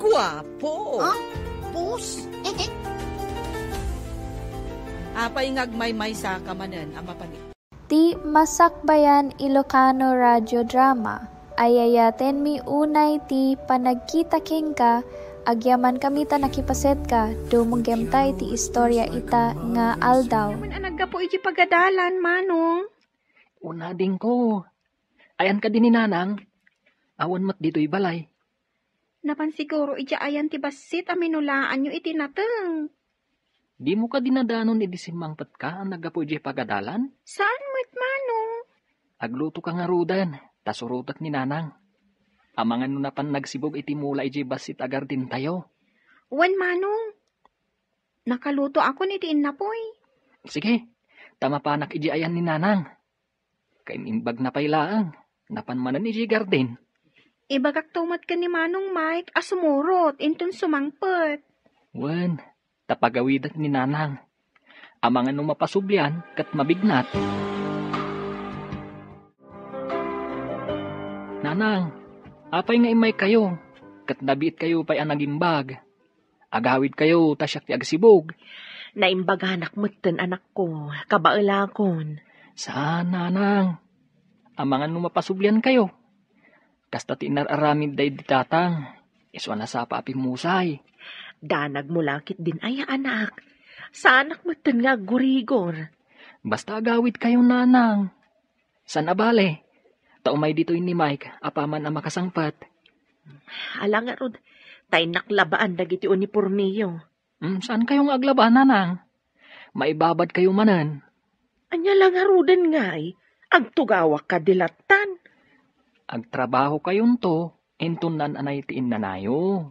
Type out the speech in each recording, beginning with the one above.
Guwapo! Ha? Boss? Apay ngagmay-may sa kamanan, ama panit. Ti Masakbayan Ilocano Radio Drama. Ayayaten mi unay ti panagkita-king ka, agyaman kami ta nakipaset ka, dumunggem tay ti istorya ita nga aldaw. Mananaga po iti pagadalan, manong. Una din ko. Ayan ka din ni nanang. Awan mat dito'y balay. Napan siguro iti ayan ti basit aminulaan nyo iti nateng. Di mo ka dinadanon idisimangpat ka ang nagapo iti pagadalan? Saan mo't manong? Agluto ka nga rudan, tasurutat ni nanang. Amangan no napan nagsibog iti mula iti basit agar din tayo. Wan manong. Nakaluto ako ni ti inapoy. Sige, tama panak iti ayan ni nanang. Kain imbag na pailaang, napanmanan iti garden. Ibagak tumat ka ni manong Mike, asumurot, intun sumangpet. Wan, tapagawidat ni nanang. Amangan no mapasublyan, kat mabignat. Nanang, apay nga imay kayo, kat nabiit kayo pa'y anagimbag. Agawid kayo, tasyak ti agsibog. Naimbaganak mo't anak ko, kabailakon. Saan, nanang? Amangan no mapasublyan kayo. Kasta tinararamid day ditatang, iswa na sa paapi musay. Danag mo lakit din ay anak. Sa anak mo't nga gurigor. Basta agawid kayo, nanang. San abale? Taumay dito ni Mike, apaman ang makasangpat. Alang nga rod, tay naklabaan dagiti uniformiyo. Saan kayong aglaban, nanang? Maibabad kayo manan. Anya lang nga rodan nga'y, agtugawak ka dilatan. Agtrabaho kayon to, entunan anay tiin nanayo.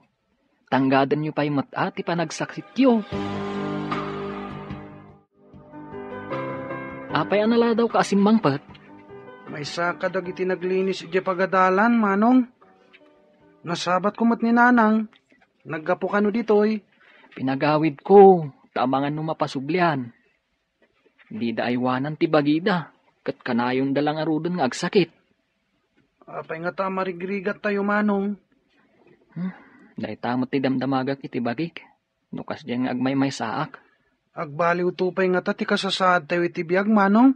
Tanggadan nyo pa'y matati panagsaksit yo. Apay anala daw ka asimmangpat? May saka dagiti naglinis iti pagadalan, manong. Nasabat ko mat ni nanang. Naggapo ka no ditoy. Pinagawid ko, tamangan no mapasublian. Di da aywanan ti bagida, kat kanayon dalang arudan nga agsakit. Apay nga ta marigrigat tayo, manong. Dahil tamot ti damdamagak iti bagik. Nukas dyan nga agmay-may saak. Agbaliw tupay nga ta ti kasasaad tayo iti biyag, manong.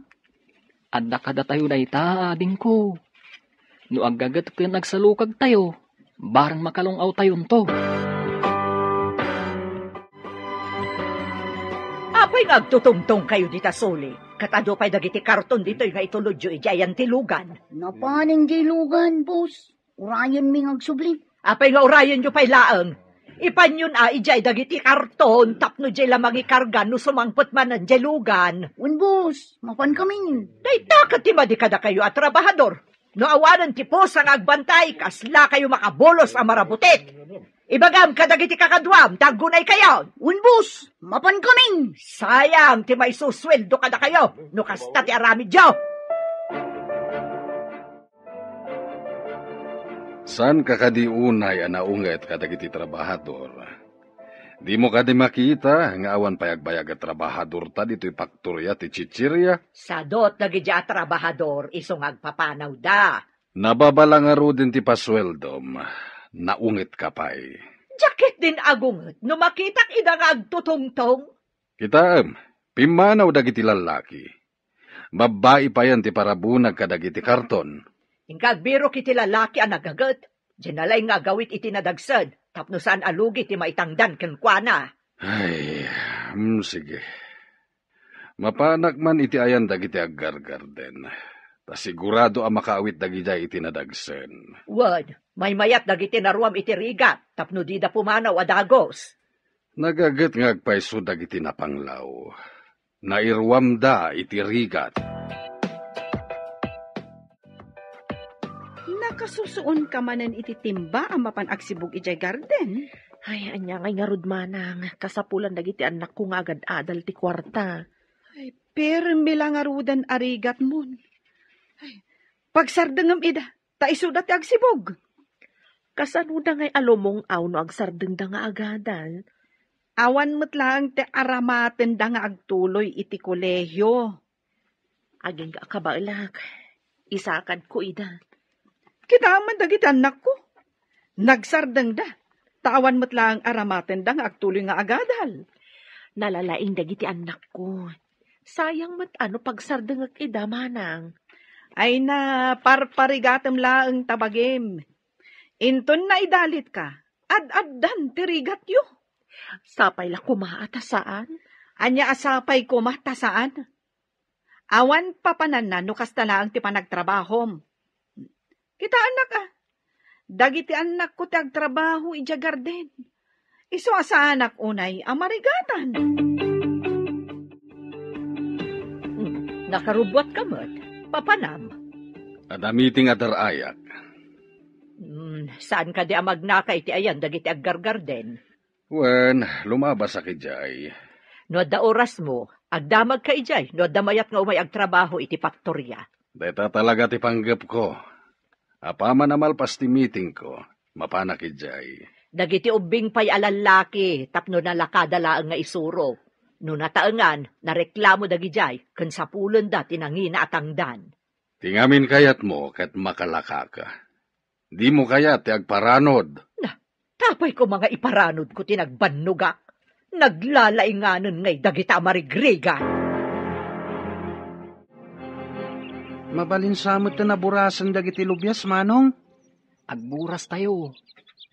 Adda kada tayo dahi ta, ading ko. No aggagat ka nagsalukag tayo, barang makalungaw tayon to. Apay nga agtutungtong kayo dita soli. Katado pa'y dagiti karton dito nga itulod yu ijayan tilugan. Napaning jilugan, boss. Urayan mi agsubli. Apay nga urayan yu pa'y laang. Ipan yun ijay dagiti karton tapno jay lamang ikargan no sumangpot man ang jilugan. Un, boss. Mapan kami. Dayta katimadi kada kayo at trabahador. No awanan ti pos ang agbantay kasla kayo makabolos ang marabutit. Ibagam kadagiti kakadwam, tagunay kayo. Un, boss. Mapan kami. Sayang, ti may susweldo kada kayo. No kasta ti aramid yo. San kakadiunay anaunget kadagiti trabahador? Di mo kadi makita, nga awan payagbayag at trabahador ta dito'y faktorya ti chichirya? Sadot nagiti at trabahador, isong agpapanaw da. Nababala nga ro din ti pasweldom. Naungit ka pa'y. Jacket din agunget, no makitak ida nga agtutungtong. Kitaam, pimanaw dagiti lalaki. Babae pa yan ti parabunag kadagiti karton. Ingkagbiro kiti lalaki ang nagagat. Dinalay nga gawit iti nadagsad, tapno saan alugi ti maitangdan kenkwana. Ay, sige. Mapanak man iti ayan dagiti aggargarden. Ta sigurado ang makaawit dagiti iti nadagsen. Wad, may mayat dagiti naruam iti rigat, tapno di da pumanaw adagos. Nagagat nga agpaiso dagiti napanglaw. Nairwam da iti rigat. Nakasusuon ka manan iti timba ang mapan agsibog ijay garden. Ay, anya ngay nga rudmanang, kasapulan dagiti anak ko nga agad adal ti kwarta. Ay, pero bilang arudan arigat mon. Ay, pagsardengam ida, taisudat agsibog. Kasanuda ngay alomong aw no agsardeng da nga agadal. Awan mo't lang te aramaten da nga agtuloy iti kolehyo. Aging kabailak, isakad ko ida. Kita man dagiti anak ko. Nagsardeng da. Tawan mo't lang aramaten dang agtuloy nga agadal. Nalalaing dagiti anak ko. Sayang mat pagsardengag ida manang. Ay na parparigatem laeng tabagim. Inton na idalit ka. Ad-addan tirigat yu. Sapay la kumaata saan? Anya asapay ko matasaan. Awan papanan na no kastala ang ti panagtrabahom. Kita anak Dagiti anak ko ti agtrabaho ija garden. Iso asa anak unay amarigatan. Nakarubot ka mo't. Papanam. Adamiting adarayak. Saan ka di amagnakay ti ayan dagiti aggargarden? Wen, lumabas sa kijay. No da oras mo, agdamag ka ijay, no da mayat nga umay agtrabaho iti faktorya. Deta talaga ti panggap ko. Apaman amalpas ti meeting ko, mapanak kijay. Dagiti ubing pay alalaki, tapno nalakadalaang nga isuro. No nataengan, nareklamo dagijay, ken sapulon da tinangina atangdan. Tingamin kayat mo kat makalaka ka. Di mo kayat ti agparanod. Tapay ko mga iparanod ko tinagbanugak. Naglalainganon ngay dagita marigrigan. Mabalinsamot na naburasan dagiti lubyas, manong. Agburas tayo.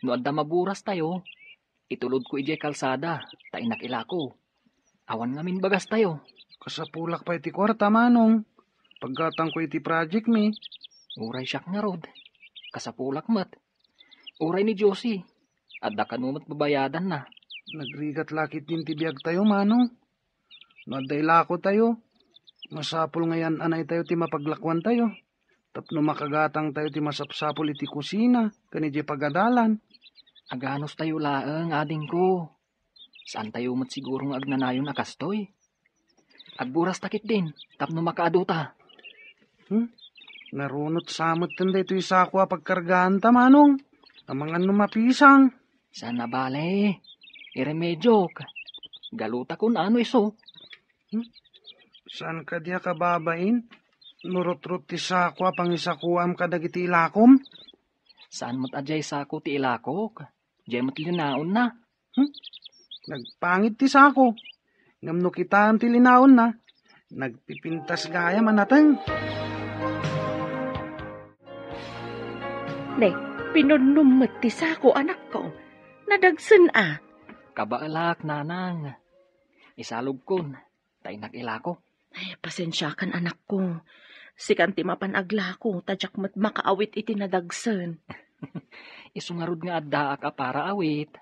No adda maburas tayo, itulod ko ijay kalsada, tainak ilako. Awan ngamin bagas tayo. Kasapulak pa iti kwarta, manong. Paggatang ko iti project mi. Uray siyak nga rod. Kasapulak mat. Uray ni Josie. Adda kanumat babayadan na. Nagrigat lakit din ti biyag tayo, manong. Nadailako tayo. Masapul ngayon anay tayo ti mapaglakwan tayo. Tapno makagatang tayo ti masapsapul iti kusina. Kanidya pagadalan. Aganos tayo laeng, ading ko. Saan tayo mat sigurong agnanayon akastoy? Agburas takit din, tapno makaaduta. Narunot samot tanda ito isakwa pagkargaan ta, manong. Ang mga numapisang. Sana bale, iremedyo ka. Galuta kun ano iso. Saan ka diya kababain? Nurot-rot ti sakwa pangisakuam kadagiti ilakom? Saan mo't ajay sako ti ilakok? Jay mo't linaon na. Nagpangit ti sako. Ngamno kita ti linaon na. Nagpipintas gaya manateng. Ne, pinunumot ti sako anak ko. Nadagsen Kabaalak, nanang. Isalog kun, tainak ilako. Ay, pasensya kan anak ko. Sikan ti mapanagla ko, tadyak mat makaawit iti nadagsen. Isungarod nga addaak para awit.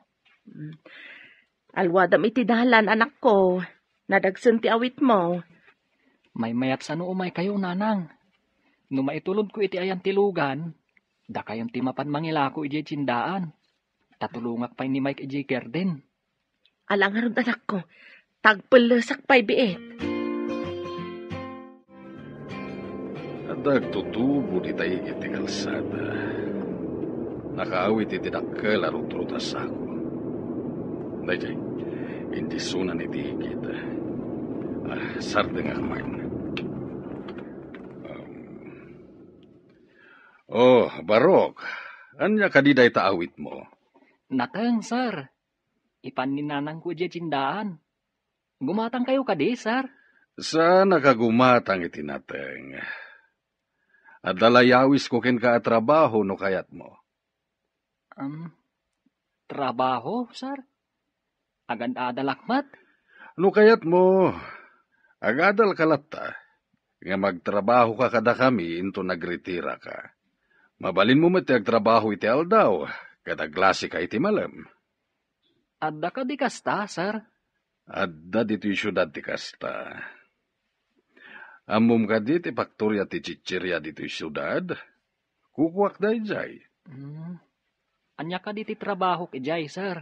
Alwadam iti dalan anak ko. Nadagsen ti awit mo. May mayat sa umay kayo, nanang. No maitulod ko iti ayan tilugan, da kayon ti mapan mangilako iti tsindaan. Tatulungak pa ni Mike iti garden. Alangarod anak ko, tagpalasak pa'y biit. Dagtutubo di tayo iti kalsada. Nakaawit iti dakkel arut-rutas ako. Dayjay, hindi sunan iti higit. Sarde nga man. Barok. Anya kadiday taawit mo? Nateng, sir. Ipan ni nanang ko iti tsindaan. Gumatang kayo kadi, sir. Sana kagumatang iti nateng. At dalayawis ko ken ka trabaho no kayat mo. Trabaho, sir? Agad-adalakmat? No kayat mo, agadal kalata. Nga magtrabaho ka kada kami into nagretira ka. Mabalin mo mati agtrabaho iti aldaw, kada klase ka iti malam. Adda ka di kasta, sir? Adda dito yung syudad ti kasta. Amom ka diti faktorya ti chichirya dito yung syudad. Kukuwak da ijay. Anya ka diti trabaho ijay, sir?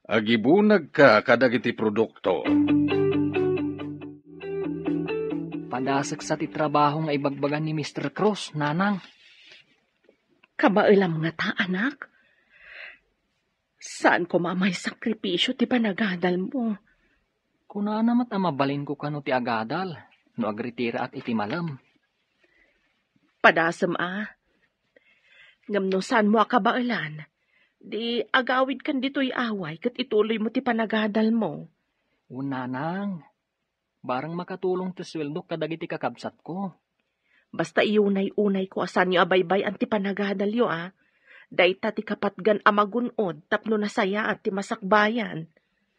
Agibunag ka kadag iti produkto. Padasag sa ti trabaho nga ibagbagan ni Mr. Cruz, nanang. Kabailam nga ta, anak. Saan ko mamay sakripisyo ti panagadal mo? Kuna namat mabalin ko kano ti agadal, no agritira at iti malam. Padasam Ngamno saan mo akabailan? Di agawid kan dito'y away kat ituloy mo ti panagadal mo. Nanang, barang makatulong ti sweldo kadagiti kakabsat ko. Basta iunay-unay ko asan yung abaybay ang ti panagadal yo Dayta ti kapatgan amagunod tapno nasaya at ti masakbayan.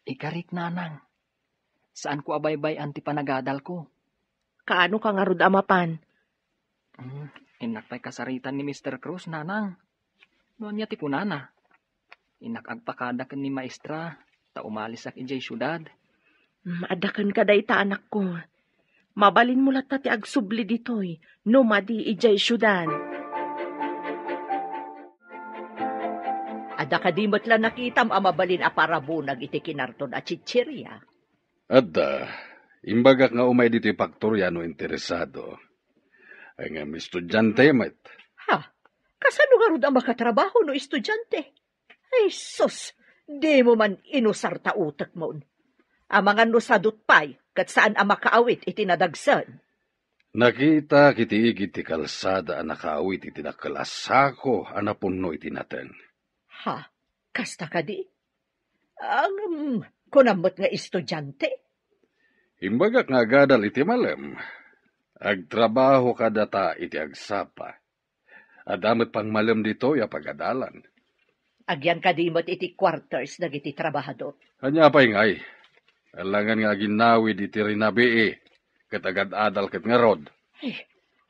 Ikarik nanang, saan ko abaybay ang ti panagadal ko? Kaano ka nga rod amapan? Inakpay kasaritan ni Mr. Cruz, nanang. Noon niya ti kunana. Inakagpakada kan ni maestra, ta umalis ak ijay syudad. Maadakan ka dayta anak ko. Mabalin mo lata ti agsubli ditoy, no madi ijay syudad. Ada ka dimot lang nakitam amabalin a parabunag iti kinarton at chichirya. Adda, imbagak nga umay dito faktorya no interesado. Ang estudyante met. Ha? Kasano nga rod ang makatrabaho no estudyante? Ay sus, di mo man inusar ta utak mo. Ang mga nusadot pay, kat saan ang makaawit itinadagsan. Nakita kiti iti kalsada ang nakaawit iti nakalasako anapunno iti naten. Ha? Kasta ka di? Ang kunamot nga estudyante? Imbagak nga gadal iti malem. Agtrabaho ka data iti agsapa. Adamot pang malem dito ya pagadalan. Agyan kadimot iti quarters dagiti trabahador. Hanya pa'y ngay. Alangan nga ginawid iti rinabii. Katagad-adal kat nga rod. Ay,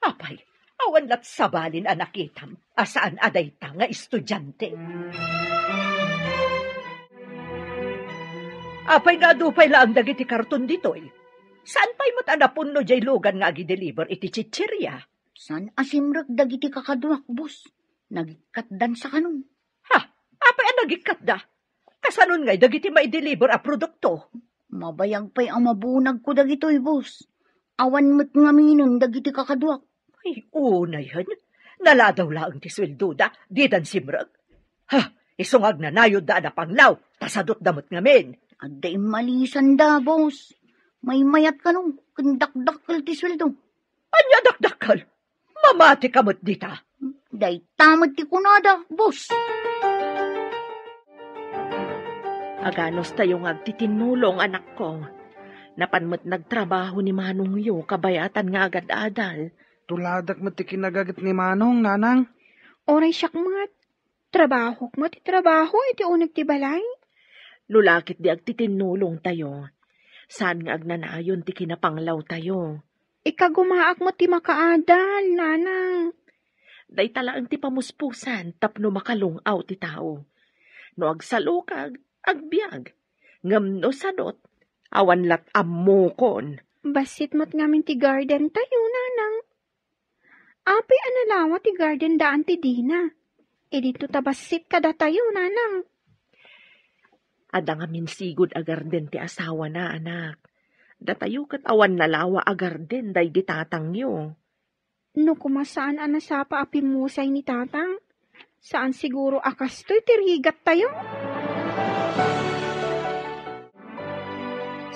apay, awan lat sabalin anakitam. Asaan aday ta nga estudyante. Apay nga dupay lang dagiti karton ditoy. Saan pa'y mo't anapun no jay lugan nga agi-deliver iti chichirya? San asimrag dagiti kakaduak, boss? Nagikatdan sa kanong. Ha? Apay ang nagikat da? Kasanon ngay dagiti mai-deliver a produkto? Mabayag pa'y ang mabunag ko dagitoy, boss. Awan mo't nga minon dagiti kakaduak. Ay, unay han. Naladaw laang ti sweldo da, di dan simrag. Ha? Isungag na nayod da na panglaw, tasadot damot ngamin. Aday malisan da, boss. May mayat ka nung kandakdakal ti sweldo. Anya dakdakal? Mamati kamot dita. Day tamad ti kunada, boss. Aganos tayo nga agtitinulong anak ko. Napanmat nagtrabaho ni Manong yo, kabayatan nga agad-adal. Tuladak mo ti kinagagat ni Manong, nanang. Oray siyak mga trabaho mo, ti trabaho, iti unag ti balay. Lulakit di agtitinulong tayo. Saan nga agnanayon ti kinapanglaw tayo. Ikagumaak mo ti makaadal, nanang. Day talaang ti pamuspusan, tapno makalungaw ti tao. No agsalukag, agbiag. Ngam no sadot, awan lat ammokon. Basit mo't ngamin ti garden tayo, nanang. Apay analawa ti garden daan ti Dina. E dito tabasit kada tayo, nanang. Ada nga minsigod agarden ti asawa na, anak. Datayo kat awan nalawa agarden day di tatang yo. No kumasaan anasapa apimusay ni tatang? Saan siguro akastoy tirigat tayo?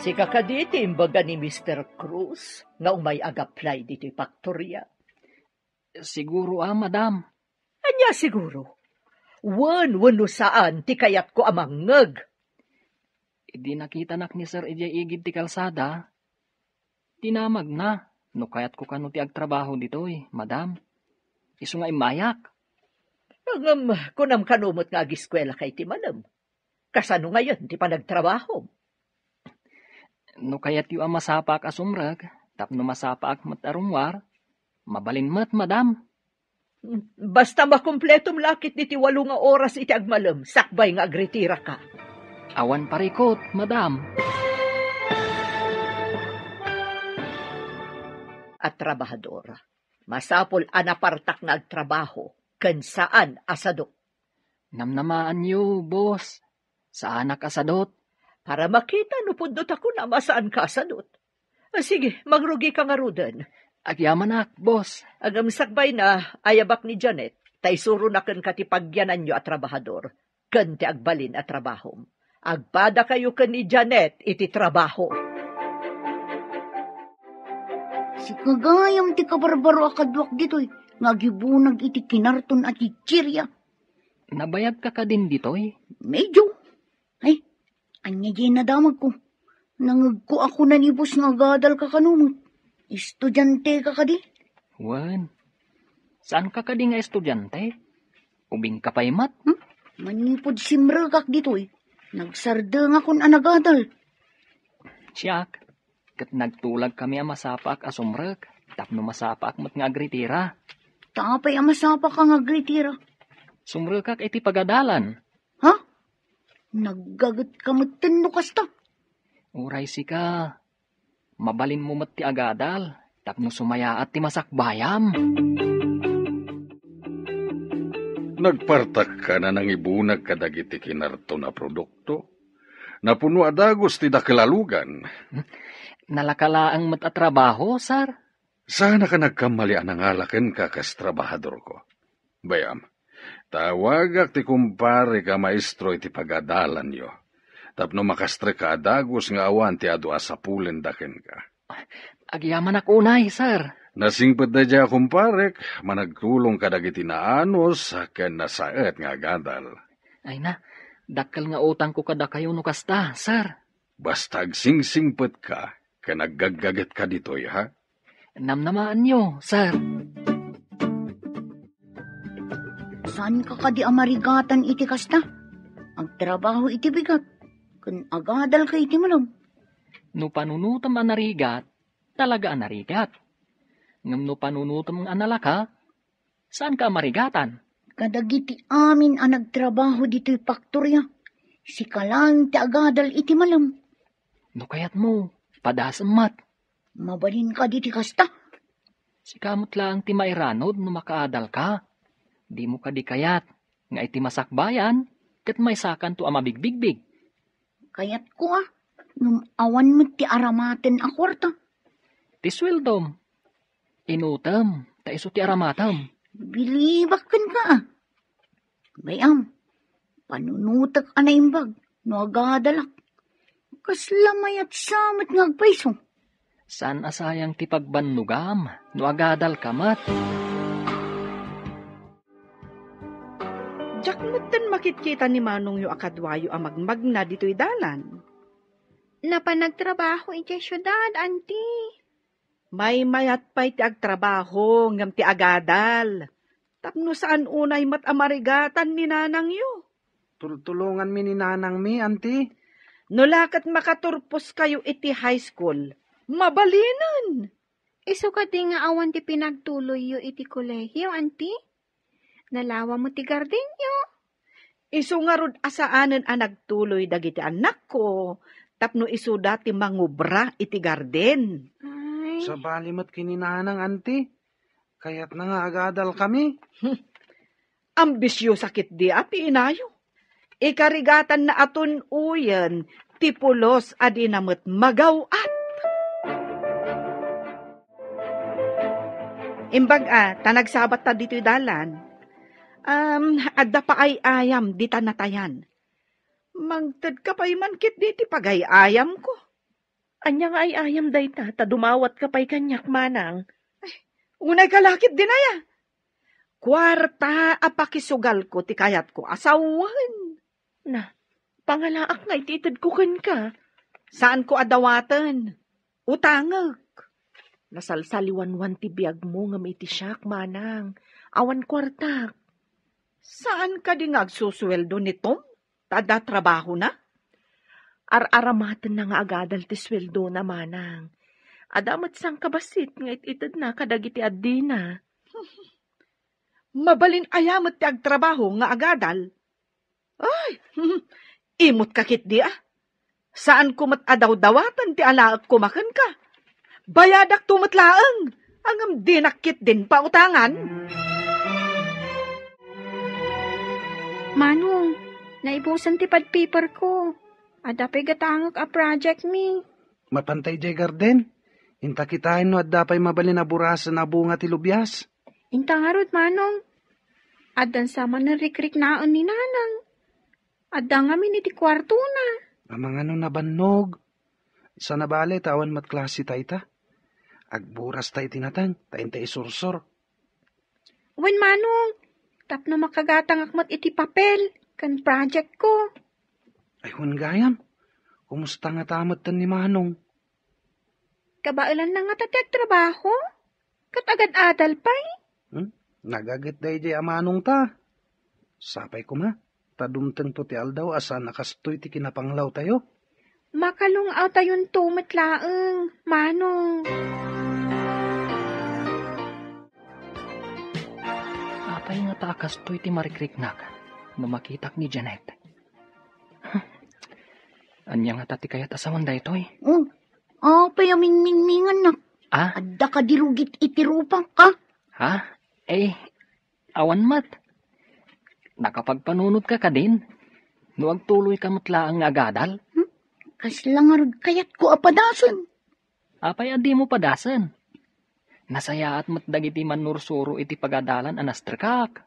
Si kakaditi imbaga ni Mr. Cruz nga umay agaplay dito'y faktorya. Siguro madam. Anya siguro? Wano saan ti kayat ko amangag. Di nakita nak ni Sir Ejay igid ti kalsada. Tinamag na. No kayat ko kano ti agtrabaho ditoy, madam. Isu nga imayak. Kunam kanumot nga agiskwela kay ti madam. Kasano ngayon ti panagtrabaho? No kayat yu ang masapak asumrag, tapno masapak matarungwar, mabalin mat, madam. Basta makumpletong lakit niti 8 nga oras iti agmalem, sakbay nga agretira ka. Awan parikot, madam. At trabahadora, masapol anapartak nga agtrabaho, ken saan asadot. Namnamaan yu, boss. Saan asadot? Para makita no pundot ako na masaan ka asadot. Sige, magrugi ka nga rudan. Agyaman ak, boss. Agam sakbay na ayabak ni Janet, tay suro na ken katipagyanan nyo at trabahador, ken ti agbalin at trabahom. Agpada kayo ken ni Janet iti trabaho. Si kagayam ti kabarbaro akadwak ditoy, nga gibunag iti kinarton at chichirya. Nabayag ka din ditoy? Medyo. Ay, anya di nadamag ko. Nangag ko ako na ni boss nga gadal ka kanumot. Estudyante ka di. Wan. Saan ka di nga estudyante? Ubing ka pa'y mat? Manipod simragak dito Nagsardeng akong anagadal. Siyak. Kat nagtulag kami ang masapak asumrek. Tapno masapak mo't nga agritira. Tapay ang masapa ka nga gritira. Sumrek kak iti pagadalan. Ha? Naggagat ka matin no kasta. Uray si ka. Mabalin mo mat ti agadal. Tapno sumaya at ti masakbayam. Nagpartak ka na nang ibunag kadagiti kinarto na produkto. Napuno adagos ti dakelalugan. Nalakalaang mat at trabaho, sir. Sana ka nagkamalian ang alaken ka kas trabahador ko. Bayam, tawagak ti kumpare ka maestro iti pagadalan yo. Tapno makastre ka adagos nga awan ti adu asapulen daken ka. Agyaman ak unay, sir. Nasingpet da dya kumparek, managtulong ka dagiti naanos, ken nasaet nga gadal. Ay na, dakkel nga utang ko kada kayo no kasta, sir. Basta agsingsingpet ka, ken naggaggaget ka ditoy, ha? Namnamaan nyo, sir. Saan ka di amarigatan iti kasta? Ang trabaho iti bigat. Kun agadal ka iti malam. No panunutam ang narigat, talaga ang narigat. Ngam no panunutam ang analaka, saan ka marigatan? Kadagiti amin ang nagtrabaho dito'y faktorya. Si kalang ti agadal iti malam. No kayat mo, padasam mat. Mabalin ka diti kasta. Si kamot lang ti mairanod no makaadal ka. Di mo ka di kayat, nga iti masakbayan, kat may sakan to amabigbigbig. Kayat ko nung awan mo ti aramaten a kwarta. Ti sweldom. Inutam, ta iso ti aramatam. Bilibakan ka Bayam, panunutak anaimbag, no agadalak. Kaslamayat samat ngagpaiso. Saan asayang ti pagbanlugam, no agadal kamat. Diyak mo't makikita ni Manong yu akadwayo ang magmagna dito'y dalan. Napanagtrabaho iti syudad, auntie. May mayat pa'y ti agtrabaho ngam ti agadal. Tapno saan unay mat amarigatan ni nanang yu. Tulungan mi ni nanang mi, auntie. Nulakat makaturpos kayo iti high school, mabalinan. Iso ka di nga awan ti pinagtuloy yu iti kolehiyo, auntie. Nalawa mo ti gardenyo. Isu nga rod asaanen ang nagtuloy dagiti anak ko, tapno isu dati mangubra iti garden. Ay, Sa balimat kininanang, auntie. Kaya't na nga agadal kami. Ambisyo sakit di api inayo. Ikarigatan na aton uyan, tipulos adi namot magawat. Imbag tanagsabat ta dito'y dalan. Adda pa ay ayam di tanatayan. Mangtad ka pa'y mankit di ti pagay ayam ko. Anya nga ay ayam dayta, ta dumawat ka pa'y kanyak manang. Unay kalakit din aya. Kwarta apakisugal ko ti kayat ko asawan. Na, pangalaak nga ititid ko ken ka. Saan ko adawatan? Utangag. Nasalsaliwanwan ti biyag mo nga may tisyak manang. Awan kwartak. Saan ka di ngagsusweldo ni Tom? Tada trabaho na? Ar-aramatan na nga agadal ti sweldo na manang. Adamat sang kabasit nga ititid na kadagiti addi na. Mabalin ayamot ti agtrabaho nga agadal. Ay, imot kakit di Saan kumat adaw-dawatan ti alaak kumakan ka? Bayadak tumatlaang, angam dinakit din pautangan. Manong, naibusan ti pad paper ko. Adapay gatangak a project mi. Mapantay jay garden. Inta kitain no at dapay mabalin na burasa na bunga ti lubyas. Inta nga rod, Manong. Adan sama na rikrik naon ni nanang. Adda nga miniti kwarto na. Amang ano na bannog. Sa nabali tawan mat klase tayta. Agburas tay tinatang, tayin tay isursor. Wen, Manong, Tapno makagatang akmat iti papel, kan project ko. Ay, gayam. Kumusta nga tamatan ni Manong? Kabailan na nga tatag trabaho. Katagad-adal pa'y. Nagagit day jay amanong ta. Sapay ko ma. Tadumteng to ti aldaw asa nakastoy ti kinapanglaw tayo. Makalungaw tayon tumit laeng, Manong. Apay nga takas to'y ti marikriknak no makitak ni Janet. Anya nga tati kayat asawan da ito'y. Apay aming-mingmingan na. Adda ka dirugit itirupang ka. Ha? Awan mat. Nakapagpanunod ka din. No agtuloy ka mutla ang agadal. Kaslangarod kayat ko apadasan. Apay adi mo padasan. Nasaya at matdagiti manursuro iti pagadalan anastrikak.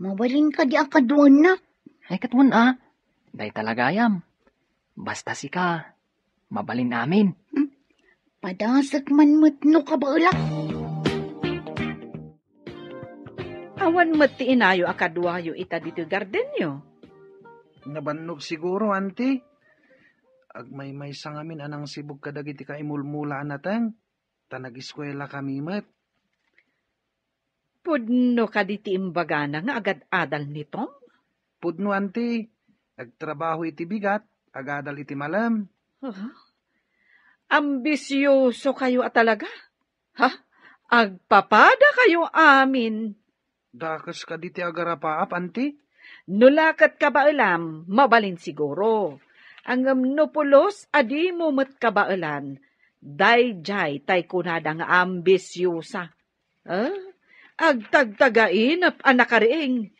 Mabalin ka di akaduan na. Ay katwan Day talagayam. Basta si ka. Mabalin amin. Padasak man matno ka ba ulak? Awan mat ti inayo akadwayo ita dito gardenyo. Nabannog siguro, auntie. Agmay sa ngamin anang sibog kadagiti ka imulmulaan natang. Tanag-eskwela kami mat. Pudno ka diti imbagana nga agad-adal ni Tom? Pudno, auntie. Agtrabaho iti bigat, agadal iti malam. Ambisyoso kayo talaga? Agpapada kayo amin. Dakas ka diti agarapaap, auntie? Nulakat ka ba alam, mabalin siguro. Ang amnopulos, adi mo mat ka ba alam, dayjay tay kunada nga ambisyosa. Agtagtagain ap anakariing.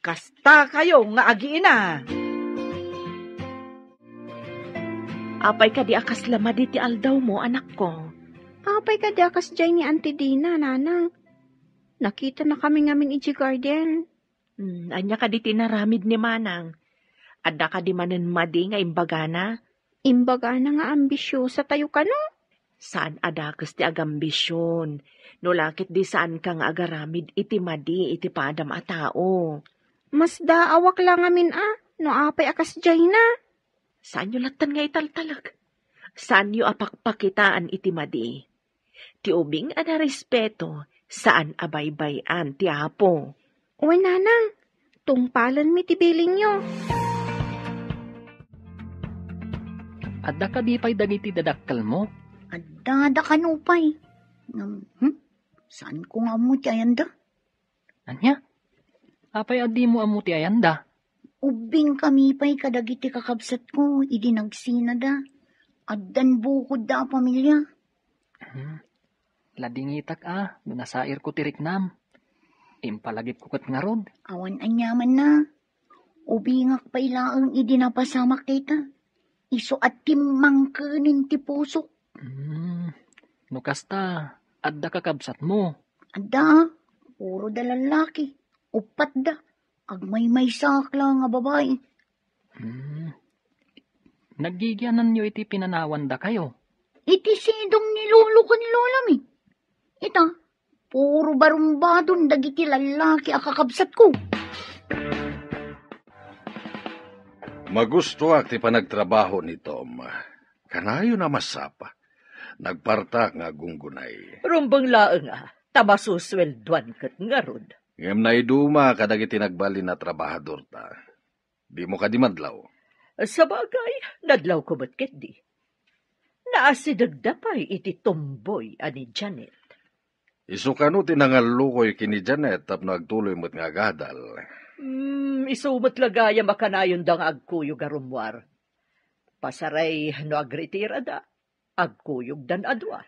Kasta kayo nga agiina. Apay ka di akas lama di ti aldaw mo, anak ko. Apay ka dakas jay ni Auntie Dina, nanang. Nakita na kami ngamin iti garden. Anya ka di tinaramid ni Manang. Adda ka di manen madi nga imbagana. Imbagana nga ambisyosa tayo ka no? Saan adakas ti agambisyon? No lakit di saan ka nga agaramid iti madi iti padam a tao. Mas daawak lang amin no apay akas jay na. Saan yu latan nga italtalag? Saan yu apakpakitaan iti madi? Ti ubing ana respeto, saan abaybayan ti apo? Uy, nanang, tungpalan mi ti biling nyo. Adda ka di pa'y dagiti dadakkel mo? Adda ka nupay. Saan ko nga mo ti ayanda? Anya? Apay adi mo amo ti ayanda? Ubing kami pa'y kadagiti kakabsat ko, idi nagsinada. Addan bukod da pamilya. Ladingitak nasair ko tiriknam. Impalagip ko kat nga rod. Awan anyaman na. Ubingak pa ilaang idi napasamak kita. Iso at timang kanin ti puso. No kasta, adda kakabsat mo. Adda, puro da lalaki. Upat da. Agmay sakla nga babae. Nagigyanan nyo iti pinanawan da kayo. Iti sidong ni lolo ko ni lola mi. Ita, puro barumbadon dagiti lalaki akakabsat ko. Magustuak ti panagtrabaho ni Tom. Kanayo na masapa. Nagparta nga gunggunay. Rumbang laeng tamasuswelduan kat nga rod. Ngem na iduma kadagiti nagbali na trabahador ta. Di mo kadimadlaw. Sa bagay, nadlaw ko ba't ket di? Naasidagdapay iti tomboy ani Janet. Isukano tinangalukoy kini Janet tapno agtuloy mo't nga gadal. Isumat lagaya makanayon dang agkuyog arumwar. Pasaray no agritira da, agkuyog dan adwa.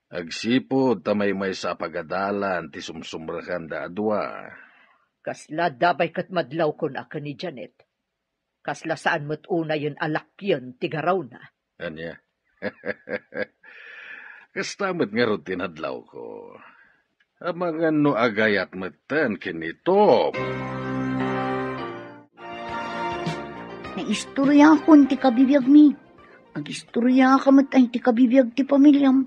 Agsipod tamay sa pagadalan ti sumsumrakan da adwa. Kasla dabay kat madlaw kon aka ni Janet. Kasla saan mo't una yun alakyon tigaraw na. Anya? Kastamot nga ro tinadlaw ko. Amangan no agayat matan kinito. Naistorya akong ti kabibiyag mi. Agistorya ka matay ti kabibiyag ti pamilyam.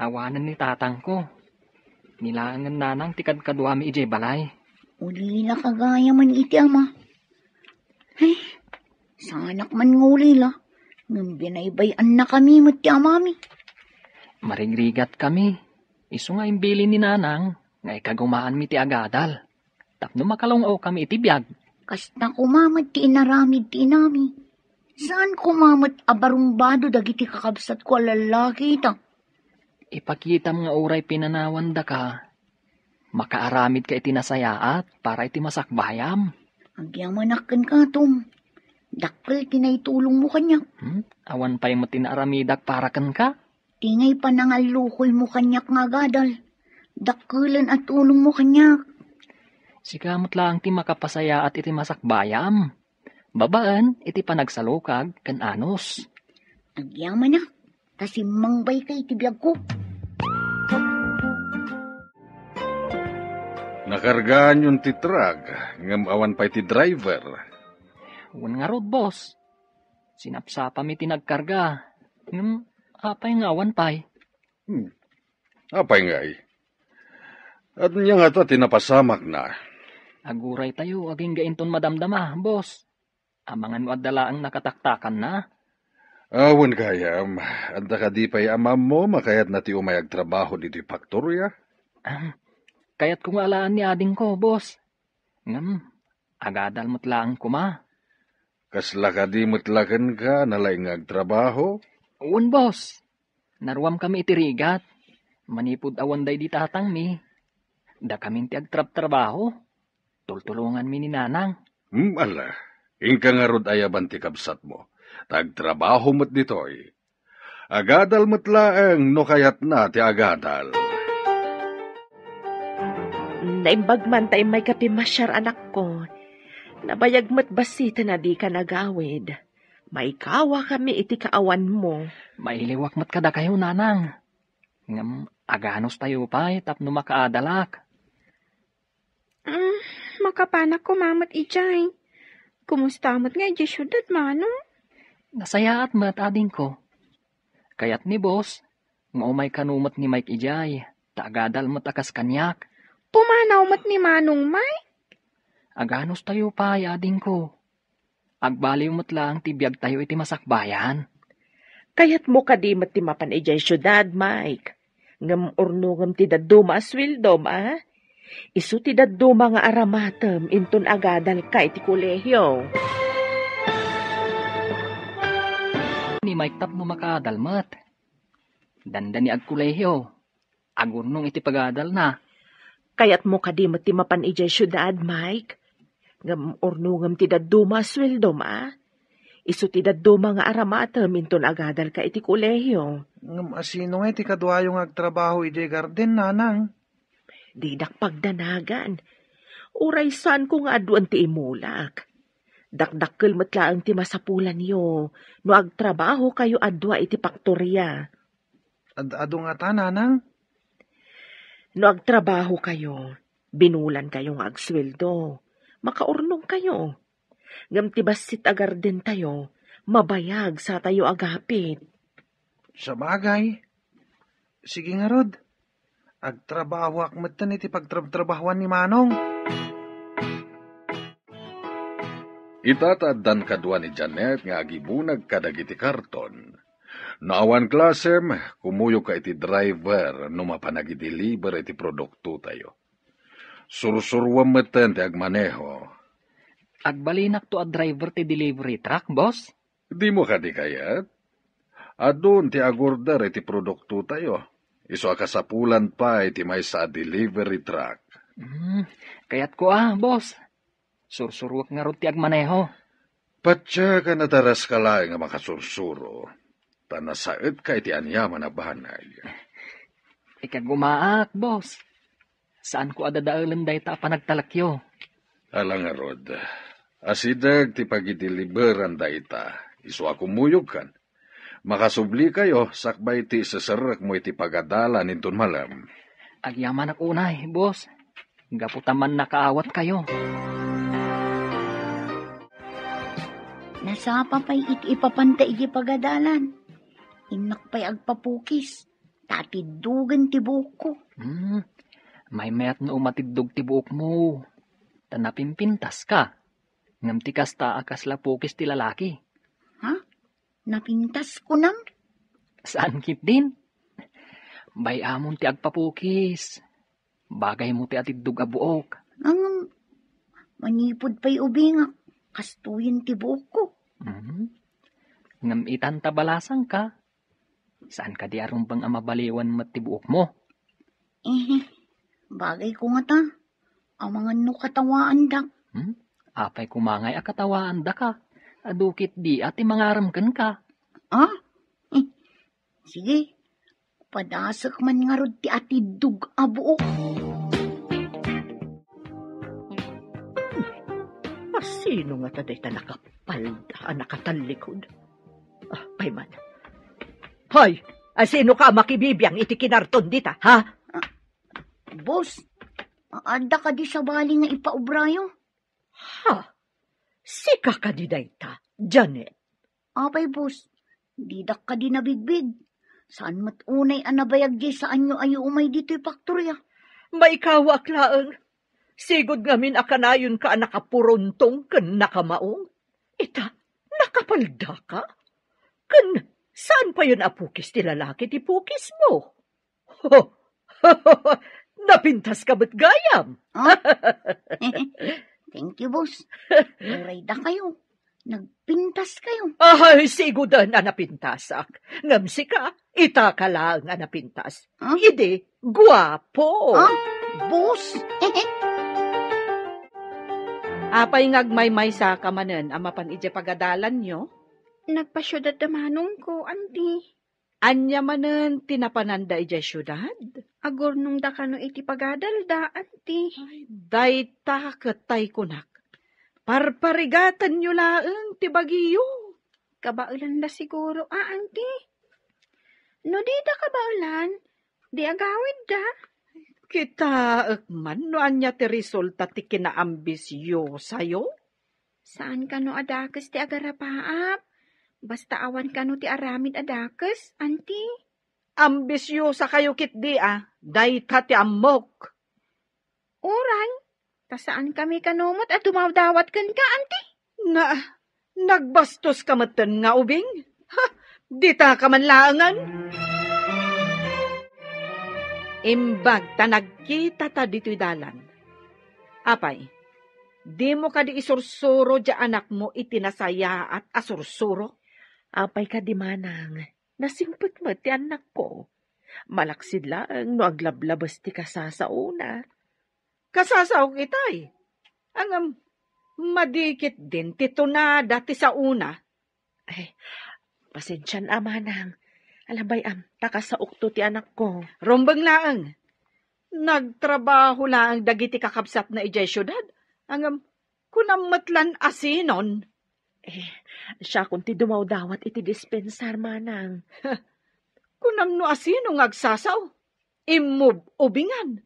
Awanan ni tatang ko. Nilangan nanang tikad kaduami ijay balay. Ulila kagaya man iti ama. Ay, sanak man ngulila. Ngam binaybayan na kami mati amami. Marigrigat kami. Isu nga imbili ni nanang, nga ikagumaan mi ti agadal. Tapno makalungaw kami iti biyag. Kasta kumamat ti inaramid ti inami. Saan kumamat abarumbado dagiti kakabsat ko lalaki ita? Ipakitam nga uray pinanawan da ka. Makaaramid ka iti nasayaat para iti masakbayam. Agyamanakken ka, Tom. Dakkel tinaitulong mo kanyak. Awan pa yung matinaramidak para kan ka. Tingay pa nangalukoy mo kanyak nga gadal. Dakkelan at tulong mo kanyak. Sikamot lang ti makapasaya at iti masakbayam. Babaan iti panagsalukag kan anos. Agyamanak. Tasimmangbay kay tibiyag ko. Nakargaan yung titrag, ngam awan pa iti driver. Wan nga rod, boss. Sinapsapa mi tinagkarga. Ngam, apay nga awan pay. Apay nga eh. At niya nga to, tinapasamak na. Aguray tayo, aging gainton madamdama, boss. Amangan mo adala ang nakataktakan na. Awan kayam, anda ka di pa'y amam mo, makayat na ti umayag trabaho dito yung faktorya. Kaya't kung alaan ni ading ko, boss. Ngam, agadal mo't lang kuma. Kasla ka di mutlakan ka, nalaingag trabaho. Uwan, boss. Naruam kami itirigat. Manipod awan day di tatang mi. Da kami ti agtrab-trabaho. Tultulungan mi ni nanang. Ala, ingka nga rod ayaban ti kabsat mo. Tagtrabaho mo't ditoy. Agadal mo't laeng no kayat na ti agadal. Naimbag man tayo may kapimasyar anak ko. Nabayag mo't basita na di ka nagawid. May kawa kami iti kaawan mo. Mailiwak mo't kada kayo, nanang. Ngam, aganos tayo pa, tapno makaadalak. Makapanak ko mamat ijay. Kumusta mo't nga ijay syudad, manong? Nasayaat mo't ading ko. Kaya't ni boss, nga umay kanumot ni Mike ijay, taagadal mo't akas kanyak. Pumanaw mo't ni Manong Mike? Aganos tayo pa, ading ko. Agbaliw mo't lang tibiyag tayo iti masakbayan. Kaya't mo kadimat ti mapan ijay syudad, Mike. Ngam urnungam ti daduma aswildom, ah? Isu ti daduma nga aramatem inton agadal ka iti kolehyo. Ni Mike tap no makadalmat. Danda ni agkulehyo. Agurnong iti pagadal na. Kaya't mo kadimot ti mapan ijay syudad, Mike. Ngam urnungam ti daduma aswildom, ah? Isu ti daduma nga aramatem inton agadal ka iti kolehyo. Ngam asino nga iti kadwayong agtrabaho ijay garden, nanang. Didak pagdanagan. Uray saan ko nga aduan ti imulak. Dakdakkel matlaang ti masapulan yo. No agtrabaho kayo adwa iti faktorya. Ado nga ta, nanang? No agtrabaho kayo, binulan kayong agsweldo. Makaurnong kayo. Ngam ti basit agarden tayo, mabayag sa tayo agapit. Sa bagay. Sige nga, Rod. Agtrabaho akmatan iti pagtrabahuan ni Manong. Itataddan kadwa ni Janet nga agibunag kadagiti karton. Naawan klasem, kumuyo ka iti driver no mapanagideliver iti produkto tayo. Sursurwam meten ti agmaneho. Agbalinak to a driver ti delivery truck, boss? Di mo kadi kayat? Adun ti agorder iti produkto tayo. Iso akasapulan pa iti may sa delivery truck. Kaya't ko boss. Sursurwak nga ron ti agmaneho. Patya ka nataras ka lang nga makasursuro. Tanasaet ka iti anyaman na bahanay. Ikagumaak, boss. Saan ko adadaalan day ta panagtalakyo? Alang nga, Rod. Asidag ti pagideliveran day ta. Iso ako muyog kan. Makasubli kayo, sakbay ti sasarak mo iti pagadalan inton malam. Agyaman ak unay, boss. Gaputaman nakaawat kayo. Nasapa pa'y iti ipapanta iti pagadalan. Inak pa'y agpapukis. Tatidugan ti buko. May mayat no umatidog ti buok mo. Tanapimpintas ka. Ngam ti kasta akas lapukis ti lalaki. Ha? Napintas ko nang? Saan kit din? Bay amon ti agpapukis. Bagay mo ti atidog a buok. Ang manipod pa'y ubingak. Kastuyin ti buok ko. Ngam itantabalasang ka. Saan ka di arumbang amabaliwan mat ti buok mo? Bagay ko nga ta. Ang mga no katawaan dak. Apay kumangay a katawaan da ka. Adukit di ati mangaramkan ka. Sige. Padasak man nga rod ti atidog a buok. Sino nga taday ta nakapalda, nakatalikod? Payman. Hoy! Sino ka makibibiyang iti kinarton dita, ha? Boss, aanda ka di sa bali nga ipaubrayo? Ha? Sika ka di dayta, Janet. Apay, boss, didak ka di nabigbig. Saan mat unay anabayag di sa anyo ayo umay dito'y faktorya? Maikawa klaang. Sigod ngamin akanayon ka nakapurontong ken nakamaong. Ita, nakapalda ka? Ken, saan pa yun apukis ti lalaki ti pukis mo? Napintas ka ba't gayam? Thank you, boss. Luray da kayo. Nagpintas kayo. Ay, sigudan na napintasak. Ngamsi ka, ita ka lang nga napintas. Hindi, guwapo. Boss? Apay ngagmay-may sa kamanen, amapan ije pagadalan nyo? Nagpasyudad da manong ko, auntie. Anya manen tinapananda ije syudad? Agor nung da kano iti pagadal da, auntie. Dayta katay kunak. Parparigatan nyo laeng ti bagiyo. Kabaulan da siguro, auntie. No di da kabaulan, di agawid da. Kita man no anya ti resulta ti kinaambisyo sayo? Saan kano adakes ti agarapaap? Basta awan kano ti aramid adakes, auntie. Ambisyosa kayo kit di dayta ti amok. Uray, tasaan kami kanumot at dumawdawat kan ka, auntie? Nagbastos ka matan nga ubing? Ha, di ta ka man laangan? Imbag ta nagkita ta dito'y dalan. Apay, di mo ka di isursuro dya anak mo itinasaya at asursuro? Apay ka di manang, nasimpot mo ti anak ko. Malaksid lang no aglablabas ti kasasauna. Kasasaw kitay. Ang madikit din ti tunada ti sauna. Ay, pasensyan manang. Alabay takasaok to ti anak ko. Rumbang laang. Nagtrabaho laang dagiti kakabsat na ijay syudad. Ang kunamatlan asinon. Siya kung ti dumawdawat iti dispensar manang. Kunam no asino ngagsasaw. Imove ubingan.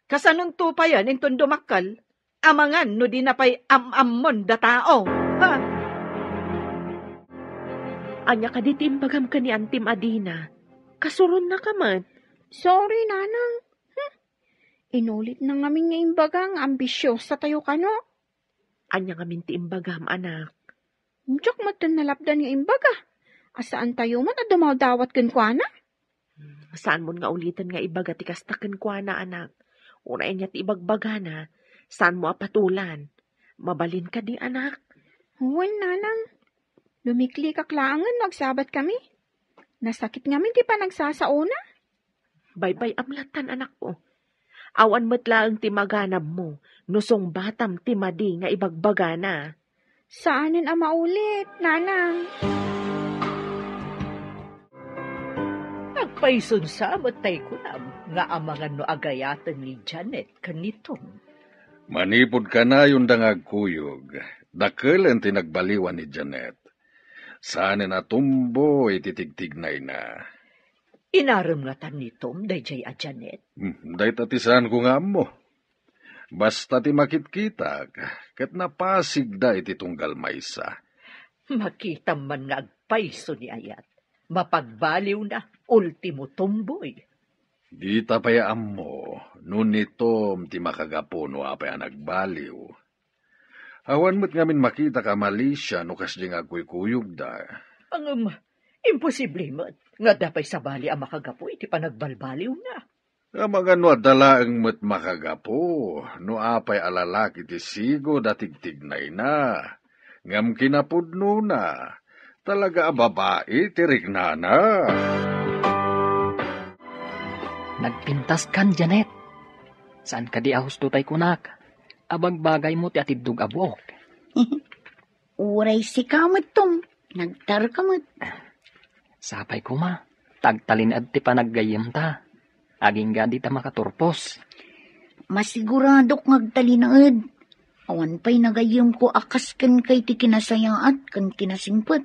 Kasanong tupayan inton dumakal. Amangan no di napay am-ammon da tao. Ha? Anya ka di timbagam ka ni Antim Adina. Kasuron na ka man. Sorry, nanang. Inulit na ngamin nga imbagang ambisyosa tayo kano. Anya ngamin ti imbagam, anak. Diyak matan nalapdan nga imbaga. Asaan tayo man at dumawdawat kan kwa na? Saan mo nga ulitan nga ibaga ti kastakan kwa na, anak? Unay niya ti ibagbaga na. Saan mo apatulan? Mabalin ka di, anak. Huwag, nanang. Lumikli kaklangan, nagsabat kami. Nasakit ngamin ti pa nagsasauna. Baybay amlatan, anak ko. Awan matlaang ti maganab mo. Nusong batam ti madi nga ibagbaga na. Saanin maulit, nanang? Nagpaisun sa matay ko na nga amangan no agayatan ni Janet kanitong. Manipod ka na yung dangagkuyog. Dakil ang tinagbaliwan ni Janet. Saan na tumbo ititigtignay na. Inaram nga tan nitom, dayjay a Janet. Day tatisan ko nga mo. Basta ti makit-kita, kat napasig da iti tunggal maysa. Makita man nga agpaiso ni Ayat. Mapagbaliw na, ultimo tumboy. Di tapayaan mo, nunitom ti makagapuno apay nagbaliw. Awan mo't ngamin makita ka Malaysia no kasdi nga kuyog da. Ang imposible man. Nga dapay sa bali ang makagapo, iti panagbalbaliw na. Ang mga no dalaang mo't makagapo, no apay alalaki ti sigo datigtignay na. Ngam kinapudno na, talaga babae tirigna na. Nagpintas kan, Janet. Saan ka di ahos tutay kunak? Abagbagay mo ti atidug abok. Uray si kamot tom. Nagtar kamot. Sapay ko ma. Tagtalin at ti panaggayem ta. Aging gadi ta makaturpos. Masiguradok ngagtalinaad. Awan pa'y nagayom ko akas kan kay ti kinasayaat kan kinasingpot.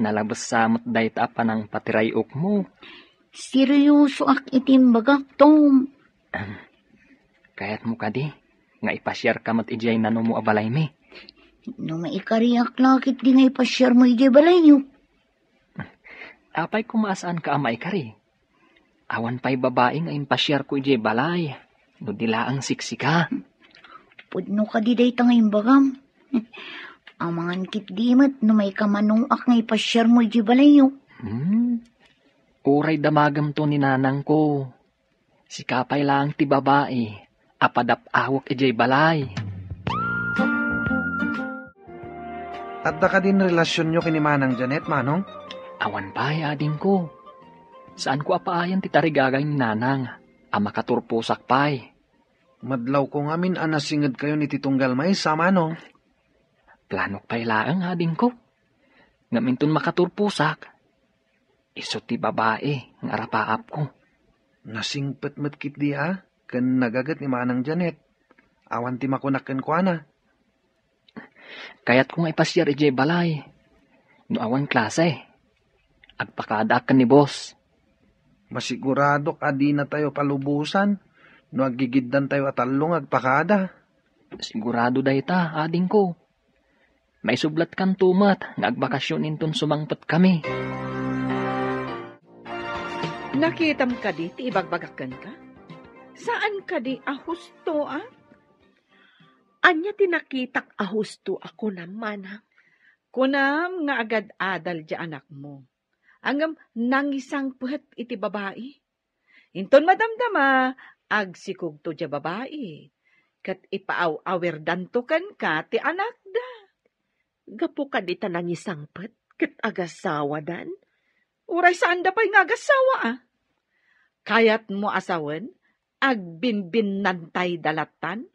Nalabas samot dahit apa ng patirayok mo. Seryoso ak itimbagak tom. Kaya't mo ka di. Nga ipasyar ka mat ijay nano mo abalay mi. No maikariak lakit di nga ipasyar mo ijay balay niyo. Apay kumasaan ka amay kari. Awan pa'y babae nga impasyar ko ijay balay. No dila ang siksika. Pudno ka di day tangay bagam. Amangan kit dimat no may kamanong ak nga ipasyar mo ijay balay niyo. Uray damagam to ni nanang ko. Si kapay lang ti babae. Apadap awak ijay balay. At da ka din relasyon nyo kini Manang Janet, Manong? Awan pa'y ading ko. Saan ko apaayan ti tarigagay ni nanang? Ama katurpusak pa'y. Madlaw ko ngamin anasingad kayo ni Titunggal May sa Manong. Planok pa'y laang ading ko. Ngaminton makaturpusak. Iso ti babae ng arapaap ko. Nasingpet matkit di kan nagagat ni Manang Janet. Awan ti makunaken ko ana. Kaya't kung ipasyar ijay balay. No awan klase. Agpakadakan ni boss. Masigurado adi na tayo palubusan. No agigiddan tayo atalong agpakada. Sigurado dayta, ading ko. May sublat kan tumat, nga agbakasyon inton sumangpet kami. Nakitam ka di, ti ibagbagakan ka? Saan ka di ahusto, Anya tinakitak ahusto ako naman, Kunam nga agad adal di anak mo. Angam nangisang puhet iti babae. Inton madamdama, agsikog to di babae. Kat ipaaw-awer dantukan ka ti anak da. Gapo ka di tanangisang pet, kat agasawa dan? Uray saan da pa'y ngagasawa, Kayat mo asawan, agbinbin nantay dalatan?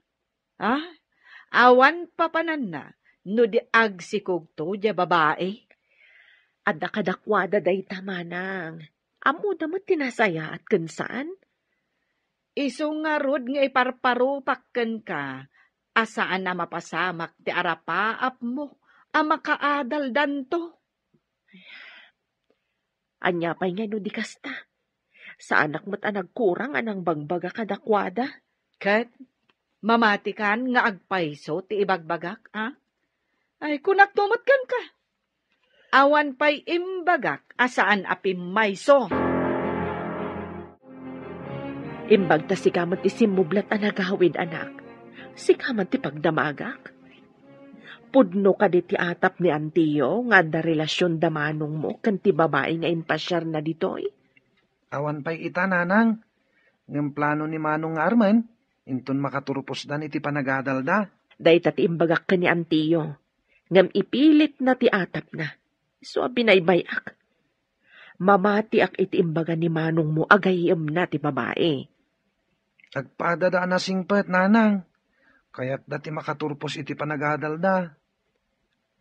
Awan papanan na, no di agsikog to, di babae. Adda kadakwada day tamanang. Amo damat tinasaya at kansaan? Iso nga rod nga iparparupakken ka, asaan na mapasamak ti arapaap mo, makaadal danto. Anya pa'y nga no di kasta. Sa anak mo't nagkurang anang bagbaga kadakwada. Kat, mamatikan nga agpaiso ti ibagbagak, Ay, kunak tumatkan ka. Awan pa'y imbagak, asaan apim mayso. Imbag ta si kamat isimublat anagawid anak. Si kamat ti pagdamagak. Pudno ka di ti atap ni Antiyo nga da relasyon damanong mo kan ti babae nga impasyar na ditoy. Awan pa'y ita, Nanang. Ngam plano ni Manong Arman, inton makaturpos dan iti panagadal da. Day tati imbagak ka ni Antiyo. Ngam ipilit na ti atap na. So binaybayak. Mamati ak iti imbaga ni Manong mo agayem na ti babae. Agpadada na singpet, Nanang. Kaya't dati makaturpos iti panagadal da.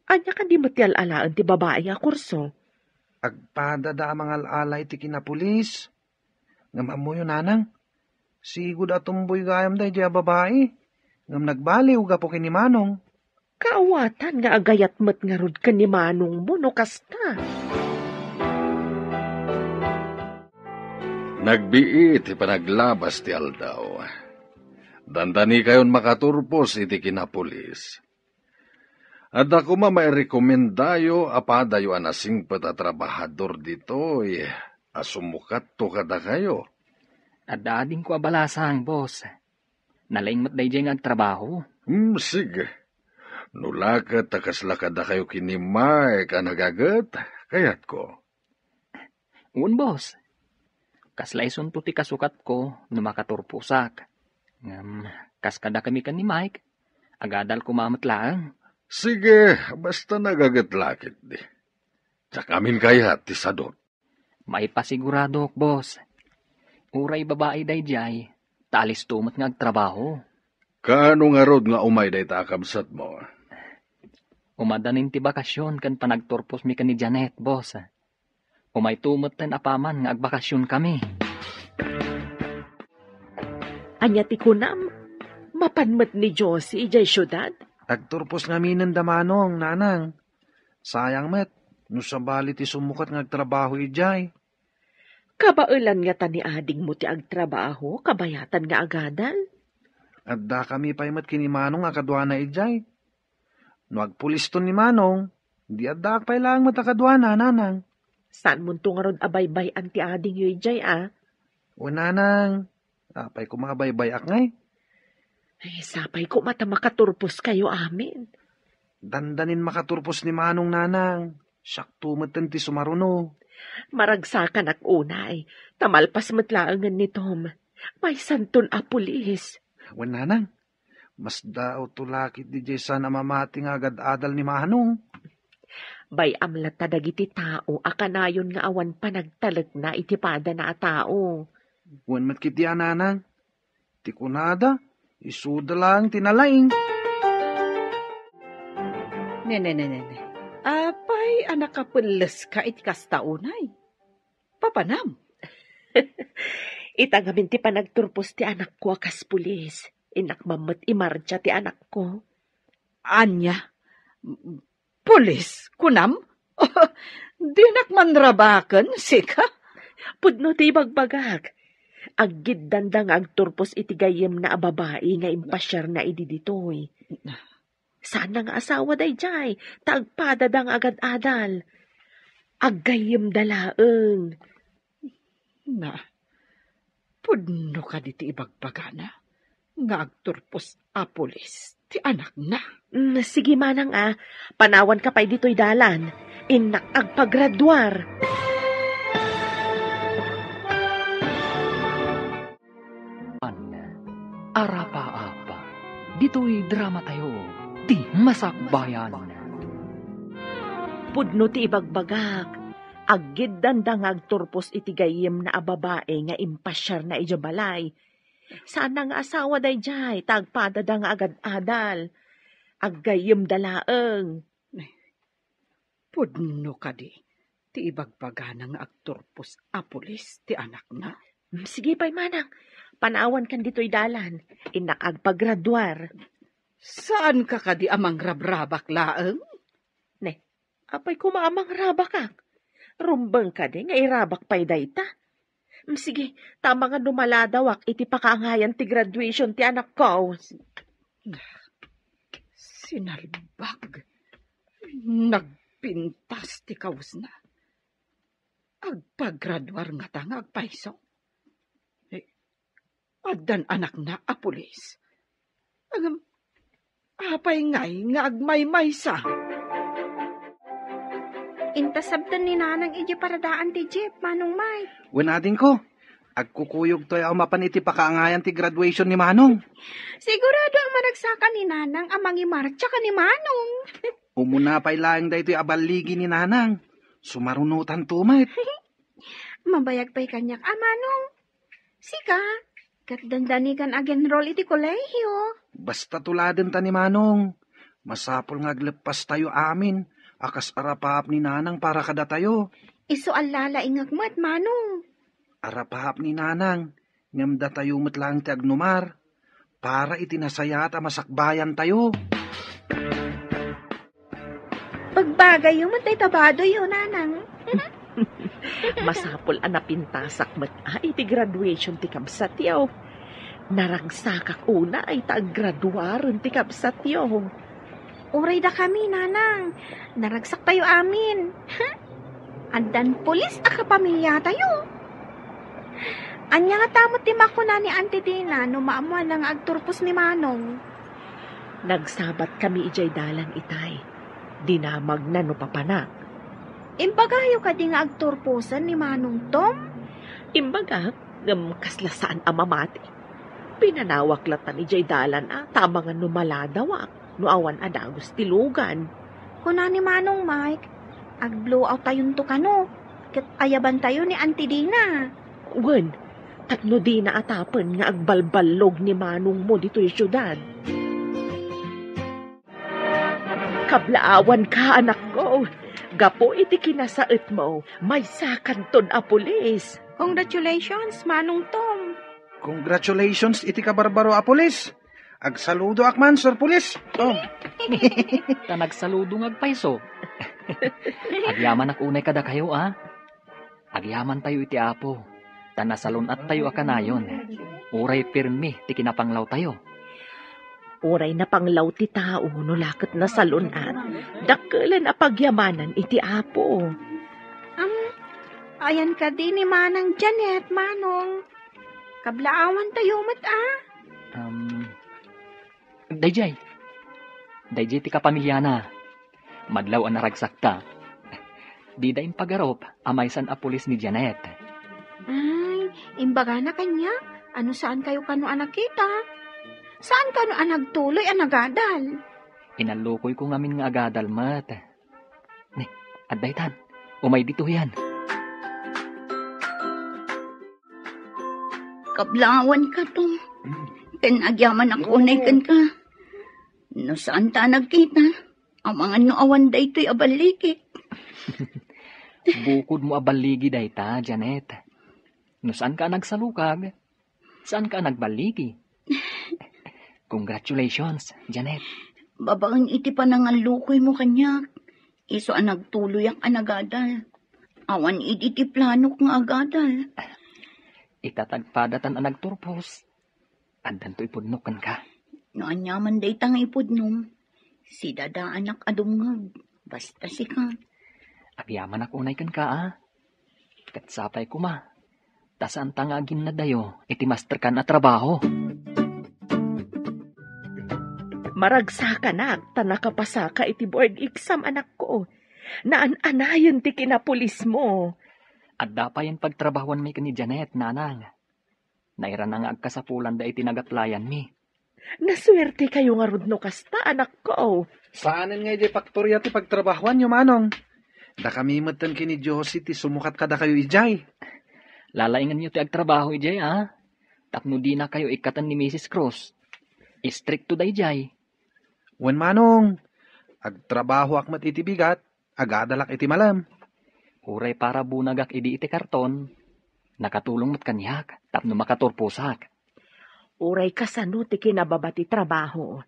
Anya ka di mati alalaan ti babae a kurso. Agpadada mga alay ti kinapulis. Ngam amoy Nanang. Sigud atumboy gayam da iti babae. Ngam nagbaliw gapo kini Manong. Kaawatan nga agayat mat nga rod ka ni Manong mo no kasta. Nagbiit ipanaglabas ti aldaw. Dandani kayon makaturpos iti kinapulis. At ako may rekomendayo apadayo anasing pata trabahador ditoy. Asumukat to kada kayo. Adading ko abalasang, boss. Nalaing matday dyan nga trabaho. Sige. Nulakat akaslakad na kayo kinimay ka nagagat, kayat ko. Un, boss. Kaslaisun to ti kasukat ko na makaturpusak. Kaskada kami kan ni Mike. Agadal kumamatlaang. Sige, basta nagagatlakit di. Tsakamin kayat ti sadot. May pasigurado, boss. Uray babae day jay, talis tumat nga agtrabaho. Kaano nga rod nga umay day takabsat mo? Umadanin ti bakasyon kan panagturpos mi kan ni Janet, boss. Umay tumot ten apaman nga agbakasyon kami. Anya ti kunam, mapanmat ni Josie ijay syudad. Agturpos nga minanda manong, nanang. Sayang met, no sa bali ti sumukat nga agtrabaho ijay. Kabailan nga tani ading mo ti agtrabaho, kabayatan nga agadal. Adda kami paimat kini manong akadwana ijay. No agpuliston ni manong, di adda akpay lang matakadwana, nanang. Saan mo nga ron abaybay ang ti ading yu ijay, ah? O nanang, apay ko makabaybay ak ngay. Ay, sapay ko mata makaturpos kayo amin. Dandanin makaturpos ni manong, nanang. Sakto matan ti sumaruno. Maragsakan ak unay, tamalpas matlaangan ni Tom. May santun a pulis. Wan nanang, mas dao tulakit di Jason na mamati nga agad-adal ni manong. Bay amlat dagiti tao, akanayon nga awan pa nagtalag na itipada na a tao. Wan matkiti nanang, ti kunada, isuda lang tinalaing. Nene. Apay, anak kapulas ka iti kastaunay. Papanam. Itangamin ti panagturpos ti anak ko akas pulis. Inakmamat imarcha ti anak ko. Anya? Pulis? Kunam? Di nakmanrabakan, sika? Pudno ti bagbagag. Aggid dandang agturpos iti gayem na babae nga impasyar na ididitoy. Saan nga asawa day jay, tagpadadang agad-adal. Aggayem dalaeng. Na, pudno ka di ti ibagbagana, nga agturpos a pulis, ti anak na. Sige manang panawan ka pa'y dito'y dalan, inak agpagradwar. Arapa-apa, dito'y drama tayo, di masakbayan. Pudno ti ibagbagak, aggid dandang agturpos iti gayem na babae nga impasyar na ijabalay. Saan nga asawa day jay, tagpadadang agad-adal. Aggayem dalaeng. Pudno ka di, ti ibagbagana nga agturpos a pulis, ti anak na. Sige pa'y manang, panawan kan dito'y dalan, inak agpagradwar. Saan ka di amang rabrabak laeng? Ne, apay kumaamang rabak ak. Rumbang ka di, nga irabak pa'y dayta. Sige, tama nga dumaladawak, iti pakaangayan ti graduation ti anak ko. Sinalbag. Nagpintas ti kaus na. Agpagradwar nga ta nga agpaiso. Addan anak na a pulis. Apay ngay nga agmay-may sa. Intasabtan ni nanang iji paradaan ti Jeep, manong Mike. Wanatin ko, agkukuyog to'y mapan iti pakaangayan ti graduation ni manong. Sigurado ang managsaka ni nanang amang imarcha ka ni manong. Umuna pa'y lang da ito'y abaligi ni nanang. Sumarunutan tumat. Mabayag pa'y kanyak, manong. Sika, katdandani kan agenroll iti kolehiyo. Basta tuladen ta ni manong. Masapol nga aglepas tayo amin. Akas arapahap ni nanang para kada tayo. Iso alala ingag mo at manong. Arapahap ni nanang. Ngamda tayo matlang ti agnumar. Para itinasaya at masakbayan tayo. Pagbagay yung matay tabado yun, nanang. Masapol anapintasak mat iti graduation ti kabsat yaw. Naragsakak una ay taggraduaron ti kabsat yaw. Uray da kami, nanang. Naragsak tayo amin. Andan pulis a kapamilya tayo. Anya nga tamot ti makuna ni Auntie Dina no maamuan lang agturpos ni Manong. Nagsabat kami ijay dalan itay. Dinamag na no papanak. Imbagayo ka di nga agturposan ni Manong Tom? Imbaga, kaslasaan amamati. Pinanawak latan ijay dalan tama nga numaladawak. Nuawan adagos tilugan. Kuna ni Manong Mike, ag-blow out tayon to kano. Kat ayaban tayo ni Auntie Dina. Wen, tatno di na atapan nga agbalbalog ni Manong mo dito yung syudad. Kablaawan ka, anak ko. Gapo iti kinasaet mo, may sakanton a pulis. Congratulations, Manong Tom. Congratulations, iti ka barbaro a pulis. Agsaludo akman, Sir Pulis. Oh. Ta nagsaludo ng agpaiso. Agyaman ak unay kada kayo, Agyaman tayo iti apo. Ta nasalon at tayo akanayon. Uray pirmi, ti kinapanglaw tayo. Uray na panglaw ti tao, no lakot na salunat. Dakkelan a pagyamanan iti apo. Ayan ka din ni Manang Janet, Manong. Kablaawan tayo mat, Dayjay ti kapamilya na. Madlaw ang naragsak ta. Di daing pagarop, amaysan a pulis ni Janet. Ay, imbaga na kanya. Ano saan kayo kano anak kita? Saan kano anagtuloy anagadal? Inalukoy ko ngamin nga agadal mat. Ne, addaytan, umay dito yan. Kablawan ka to. Agyaman ako unay kan ka. No saan ta nagkita? Ang mga nuawan da ito'y abalikik. Bukod mo abaligi dayta, Janet. No saan ka nagsalukag? Saan ka nagbaligi? Congratulations, Janet. Babaan iti pa nangalukoy mo kanyak. Iso ang nagtuloy ang anagadal. Awan iti planok nga agadal. Itatagpadatan ang nagturpos. Andan to ipudnokan ka. No anyaman day tang ipudnom. Si dada anak adungag. Basta si ka. Agyaman ak unay kan ka, Katsapay ko ma. Tasaan tangagin na dayo, iti master kan na trabaho. Maragsa ka na, tanakapasa ka iti board exam, anak ko. Naan-anayon ti kinapulis mo. At dapayan pagtrabahuan mi ni Janet, nanang. Nairan na nga agkasapulan da iti nagaplayan mi. Naswerte kayo nga rudno kasta, anak ko. Saanin nga iti faktorya ti pagtrabahuan nyo, Manong? Da kami matan kini Josie ti sumukat kada kayo ijay. Lalaingan nyo ti agtrabaho ijay, Tapno di na kayo ikatan ni Mrs. Cruz. Istrikto da ijay. Wen Manong, agtrabaho akmat iti bigat, agadalak iti malam. Uray para bunagak idi iti karton. Nakatulong mat kanyak, tapno makaturpusak. Uray kasano ti kinababati trabaho.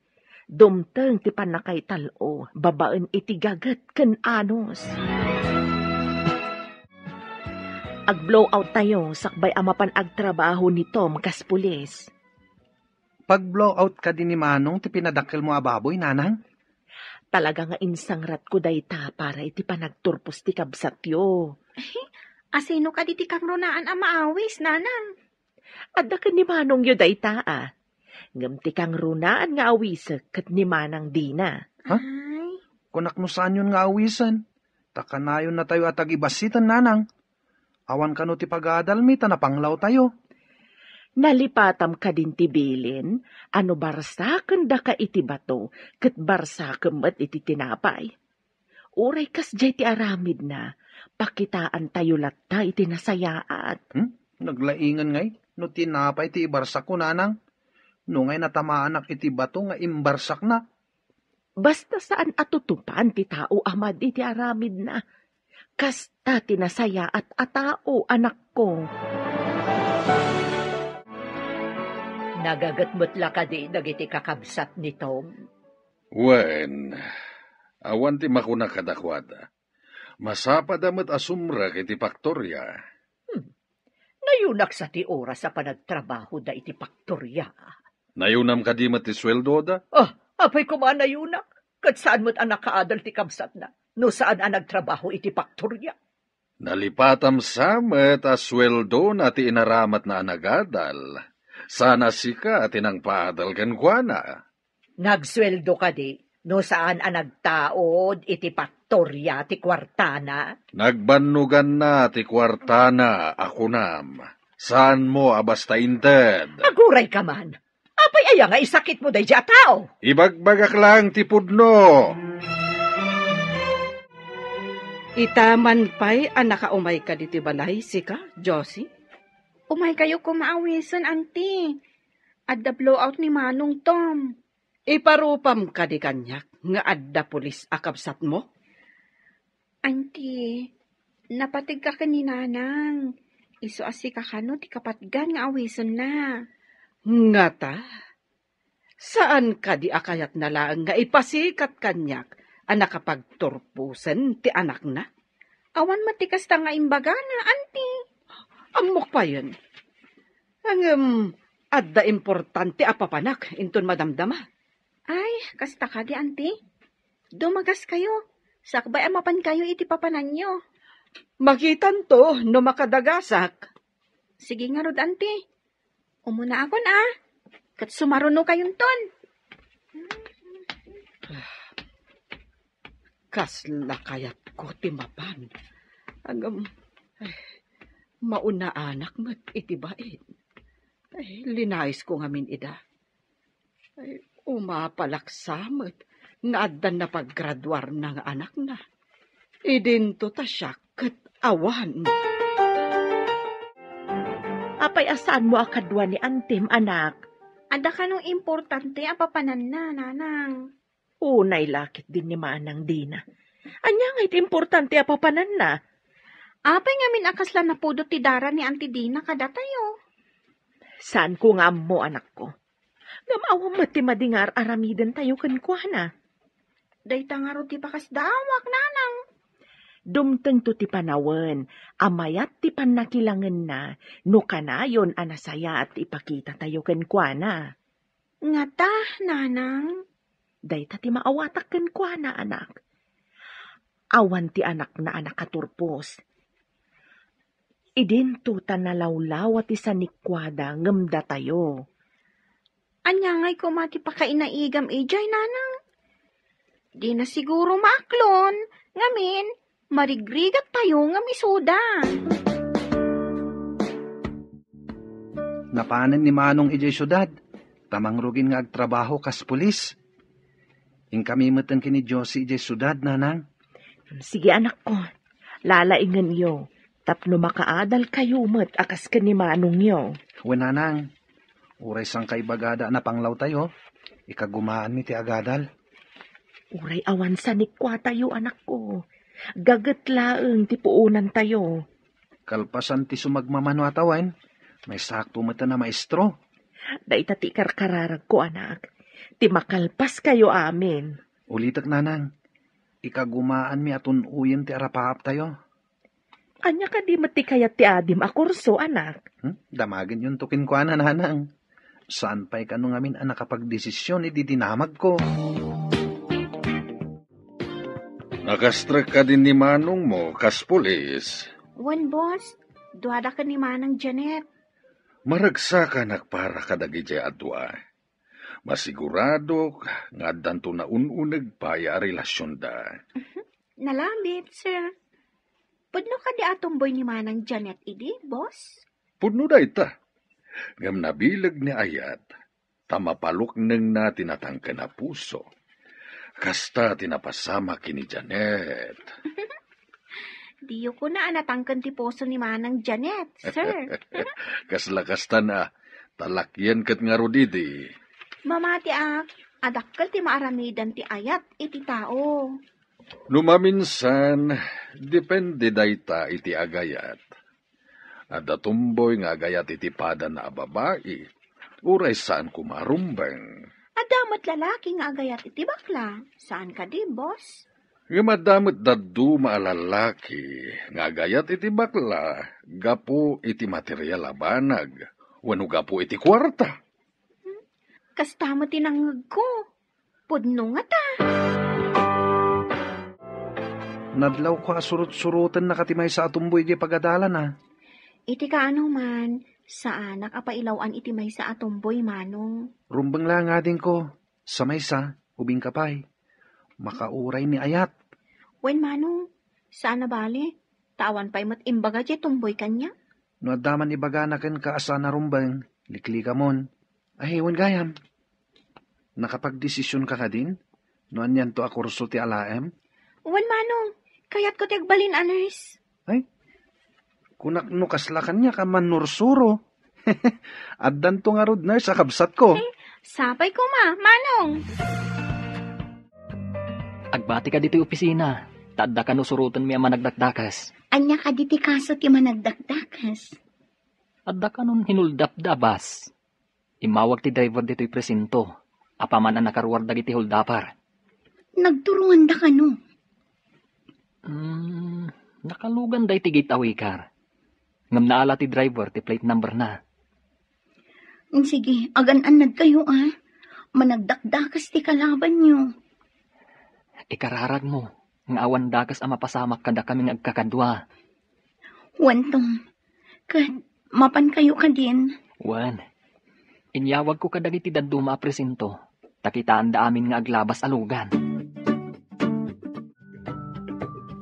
Dumteng ti panakay talo, babaan iti gagat ken anos. Ag-blow out tayo, sakbay amapan agtrabaho ni Tom kas pulis. Pag-blow out ka din ni Manong, ti pinadakkel mo ababoy, nanang? Talaga nga insangrat ko dayta para iti panagturpos ti kabsatyo. Asino ka diti kang runaan ang maawis, Nanang? Adda ka ni Manong yu dayta, Ngam ti kang runaan nga awisek kat ni Manang Dina. Ha? Kunak no saan yun nga awisan? Takanayon na tayo at agibasitan, nanang. Awan ka no ti pag-aadalmi, tanapanglaw tayo. Nalipatam ka din ti bilin, ano barsaken da ka iti bato, kat barsaken met iti tinapay. Uray kas jay ti aramid na, pakitaan tayo latta iti nasayaat. Naglaingan ngay, no tinapay ti ibarsak ko, nanang. No ngay natamaan ak iti bato nga imbarsak na. Basta saan atutupan ti tao amad iti aramid na, kasta tinasayaat a tao, anak ko. Nagagatmutla ka di dagiti kakabsat ni Tom? Wen, awan ti makuna kadakwada. Masapadamat asumra iti paktorya. Nayunak sa ti oras sa panagtrabaho da iti paktorya. Nayunam ka di ti sweldo da? Apay ko man nayunak. Kat saan mo't anak kaadal ti kabsat na? No saan ang nagtrabaho iti paktorya? Nalipatam samet a sweldo na ti inaramat na anagadal. Sana sika tinang paadal ken kuana. Nagsweldo ka di, no saan ang nagtaod iti patorya ti kwartana? Nagbannugan na ti kwartana, ako nam. Saan mo abasta inted? Aguray ka man. Apay aya nga isakit mo day dya tao. Ibagbagak lang ti pudno. Itaman pa'y nakaumay ka diti balay, sika, Josie? Umay kayo kumaawisan, auntie. At the blowout ni Manong Tom. Iparupam ka di kanyak, nga adda pulis akabsat mo? Auntie, napatig ka ni Nanang. Iso asi ka kano, ti kapatgan nga awisan na. Nga ta? Saan ka di akayat na lang nga ipasikat kanyak nakapagturpusen ti anak na? Awan matikas ta nga imbaga na, auntie. Amok pa yun. Ang adda importante apapanak, inton madamdama. Ay, kasta ka di, auntie. Dumagas kayo. Sakbay amapan kayo iti papanan nyo. Makitan to, no makadagasak. Sige nga rod, auntie. Umuna ako na. Kat sumaruno kayong ton. Kasla kayat ko timapan. Mauna anak mat itibait. Linais ko ngamin ida. Umapalaksamot nga addan na paggraduar ng anak na. Idinto ta siya kat awan. Apay asaan mo akadwa ni Antim, anak? Ada ka nung importante apapanan na, Nanang. Unay lakit din ni Manang Dina. Anya nga iti importante apapanan na. Apay ngamin akasla na pudo ti dara ni Auntie Dina kada tayo. Saan ko nga mo, anak ko? Gamawang mati madingar aramiden tayo kankwana. Day tangaro ti bakas dawak, Nanang. Dumteng to ti panawen, amayat ti panakilangan na, no kanayon anasaya at ipakita tayo kankwana. Nga ta, Nanang. Day ta ti maawatak kankwana, anak. Awan ti anak na anak katurpos. Idinto ta nalawlaw at isa nikwada ngamda tayo. Anya nga'y kumati pa kainaigam ijay, Nanang. Di na siguro maaklon, ngamin, marigrigat tayo nga misuda. Napanan ni Manong ijay syudad. Tamang rugin nga agtrabaho kas pulis. Ing kami matan kini Josie ijay syudad, Nanang. Sige, anak ko. Lalaingan yo. Tapno makaadal kayo met akas ka ni Manong yo. Nanang. Uray sang kaibagada na panglaw tayo. Ikagumaan mi ti agadal. Uray awan sa nikwa tayo, anak ko. Gagatlaeng ti puunan tayo. Kalpasan ti sumagmamano atawan. May sakto mata na maestro. Daita ti karkararag ko, anak. Ti makalpas kayo amin. Ulitak, Nanang. Ikagumaan mi atun uyen ti arapaap tayo. Anya ka di mati kayat ti adim akurso, anak. Damagin yung tukin ko, Nanang. Saan pa'y kanong amin ang nakapagdesisyon, ididinamag ko. Nakastrek ka din ni Manong mo, kas pulis. Wan, boss. Duwada ka ni Manang Janet. Maragsa ka nakpara kadagi jay adwa. Masigurado nga danto na ununag pa ya relasyon da. Nalambit, sir. Pudno ka di atomboy ni Manang Janet, idi, boss? Pudno da ita. Ngam nabilag ni Ayat, tamapalok nang na tinatangka na puso. Kasta tinapasama kini Janet. Diyo ko na anatangkan ti puso ni Manang Janet, sir. Kasla-kasta na, talakyan kat nga rodidi. Mamati adakkel ti maaramidan ti ayat iti tao. Numaminsan, depende dayta iti agayat. Ada tumboy nga agayat iti pada na babae, uray saan kumarumbang. Adamat lalaki nga agayat iti bakla. Saan ka di, boss? Nga madamot daddu maalalaki, nga agayat iti bakla, gapo iti material abanag, wano gapo iti kwarta. Kasta mo tinangag ko. Pudno nga ta. Nadlaw ko asurut-surutan na katimay sa atumboy di pagadalan ah. Iti ka ano man, sa anak apailawan iti may sa atomboy manong. Rumbang lang nga din ko. Sa maysa, ubing kapay. Makauray ni ayat. Wen manong, saan na bali? Tawan pa'y matimbaga di tumboy kanya. No adaman ibaganakan ka asa na rumbang, likli ka mon. Ay, wan gayam. Nakapagdesisyon ka ka din? No anyan to ako ruso ti alaem? Wen manong, kaya't ko tigbalin aners. Ay, kunak no kaslakan niya ka man nursuro. Addan to nga rod nurse sa kabsat ko. Sapay ko manong. Agbati ka dito opisina. Tadda ka no surutan mi ama nagdakdakas. Anya ka diti kaso ti managdakdakas. Adda ka nun hinuldap-dabas. Imawag ti driver dito'y presinto. Apaman ang nakaruwar dagiti huldapar. Nagturungan da ka no. Nakalugan day ti gate awikar. Ngam naala ti driver ti plate number na. Sige, agan-anad kayo ah. Managdakdakas ti kalaban nyo. Ikararag mo. Ng awan dakas ang mapasamak kada kaming agkakadwa. Wantong, mapan kayo ka din. Wan, inyawag ko kadagiti daduma presinto. Takitaan da amin nga aglabas alugan.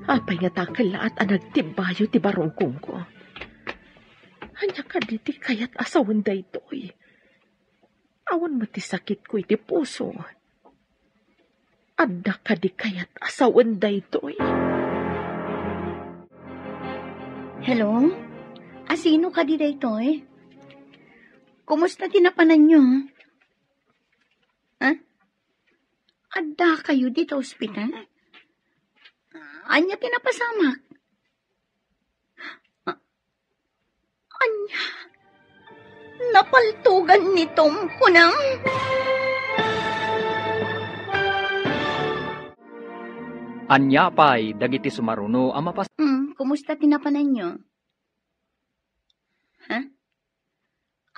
Apay nga takal at anagtimbayo ti barongkong ko. Hanya ka diti kayat asawan da ito'y. Awan mati sakit ko iti puso. Adda ka di kayat asawan da ito'y. Hello? Asino ka di dayto eh? Kumusta tinapanan nyo? Ha? Adda kayo dito ospital? Anya tinapasamak? Anya? Napaltugan ni Tom kunang? Anya pa'y dagiti sumaruno ang mapas... Kumusta tinapanan nyo? Ha?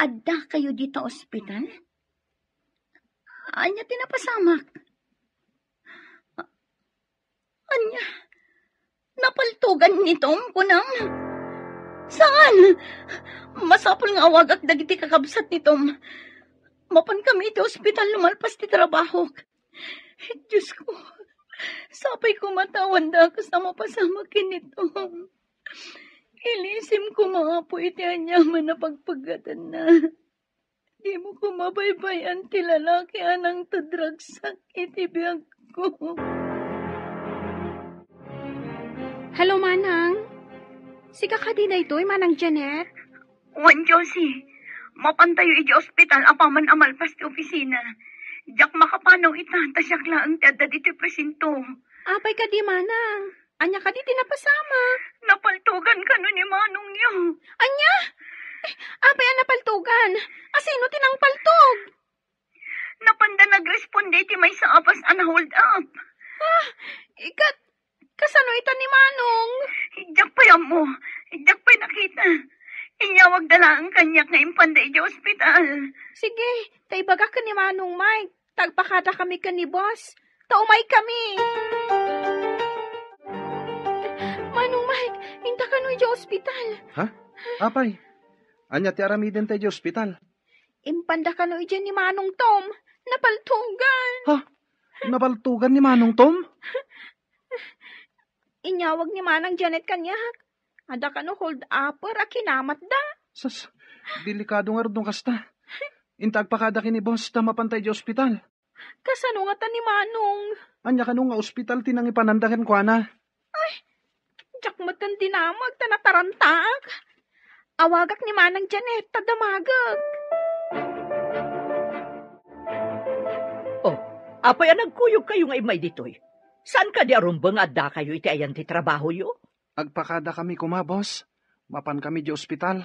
Adda kayo dito ospital? Anya tinapasamak? Anya? Napaltugan ni Tom kunang? Saan? Masapol nga awagak dagiti kakabsat ni Tom. Mapan kami iti ospital lumalpas ti trabaho. Diyos ko. Sapay ko matawan da kas na mapasamakin nito. Ilisim ko maapo iti anyaman na pagpagatan na. Di mo ko mabaybayan ti lalaki anang tadragsak iti biyag ko. Hello, manang. Sika ka di na ito'y manang Janet. Wan, Josie. Mapantayo iti ospital apaman amalpas ti opisina. Diyak makapanaw itanta siya lang ti adda diti presinto. Apay ka di manang. Anya ka di tinapasama. Napaltugan ka nun ni manong niyo. Anya? Apay ang napaltugan. Asino tinang paltog? Napanda nagresponde ti may sa apas an hold up. Ikat, kasano ita ni manong? Diyak pa yan mo. Diyak pa nakita. Inyawag dala ang kanyak na impanda iti ospital. Sige, taibaga ka ni manong Mike. Tagpakada kami ka ni boss. Taumay kami. Manong Mike, hinta ka no iti ospital. Ha? Apay, anya ti aramiden tayo di ospital. Impanda ka no iti ni manong Tom. Napaltugan. Ha? Napaltugan ni manong Tom? Inyawag ni manang Janet kanyak. Ada ka no hold upper a kinamat da. Sas, delikado nga rin kasta. Intag pa kada kini boss na mapantay di ospital. Kasano nga ta ni manong? Anya ka nung nga ospital tinang ipanandagan ko na. Ay, jak matan dinamag tanatarantag. Awagak ni manang Janet tadamagag. Oh, apay nagkuyog kayo nga imay ditoy. Saan ka di arumbang adda kayo iti ayan ti trabaho yo? Agpakada kami kuma boss. Mapan kami di ospital.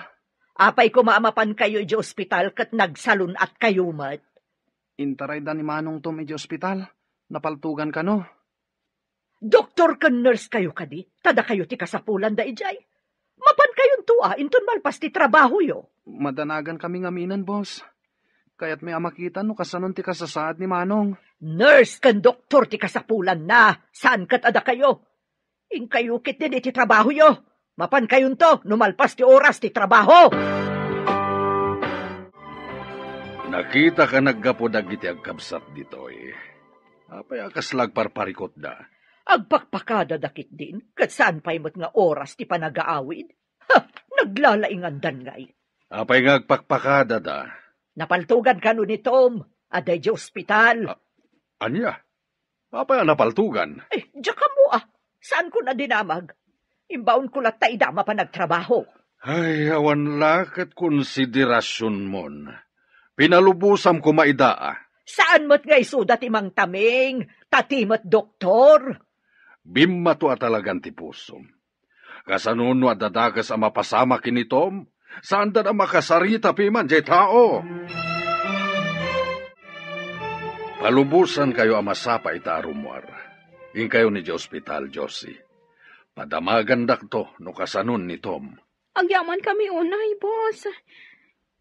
Apay kumaamapan kayo di ospital kat nagsalun at kayo mat. Intaray da ni manong Tom di ospital. Napaltugan ka no. Doktor ka nurse kayo kadi. Tada kayo ti kasapulan da ijay. Mapan kayong tua inton malpas ti trabaho yo. Madanagan kami ngaminan boss. Kaya't may amakita no kasanon ti kasasaad ni manong. Nurse kan doktor ti kasapulan na. Saan kat ada kayo? Ingkayukit din iti trabaho yo. Mapan kayon to, numalpas ti oras ti trabaho. Nakita ka naggapo dagiti agkabsat ditoy. Apay akaslag parparikot da. Agpakpakada dakit din, kat saan pa'y mo't nga oras ti panagaawid? Ha, naglalaingandan nga'y. Apay nga agpakpakada da. Napaltugan ka nun ni Tom, aday di ospital. Anya? Apay ang napaltugan? Diyan ka mo saan ko na dinamag? Imbaon ko lat taidama pa nagtrabaho. Ay, awan lakat konsiderasyon mon. Pinalubusam ko maidaa. Saan mo't nga isudat imang taming, tatimot doktor? Bimma to atalagan ti pusom. Kasanuno at dadagas ang mapasama kinitom, saan da na makasarita piman jay tao? Palubusan kayo ang masapa ita rumwar. In kayo ni Hospital, Josie. Padamagan dakto no kasanun ni Tom. Agyaman kami unay, boss.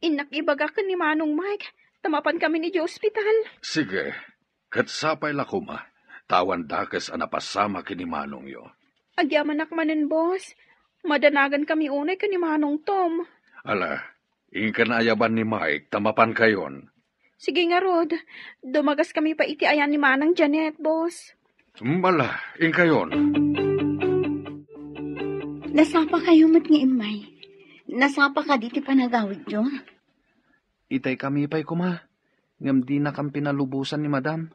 Inakibaga ka ni Manong Mike. Tamapan kami ni Hospital. Sige, katsapay lakuma. Tawan dakas ang napasama kini Manong yo. Agyaman akmanin, boss. Madanagan kami unay ka ni Manong Tom. Ala, ingka na ayaban ni Mike, tamapan kayon. Sige nga, Rod. Dumagas kami pa iti ayan ni Manang Janet, boss. Mala, ingka yon. Nasapa kayo mat nga imay. Nasapa ka diti panagawid yun. Itay kami pa'y kuma. Ngam di na kang pinalubusan ni Madam.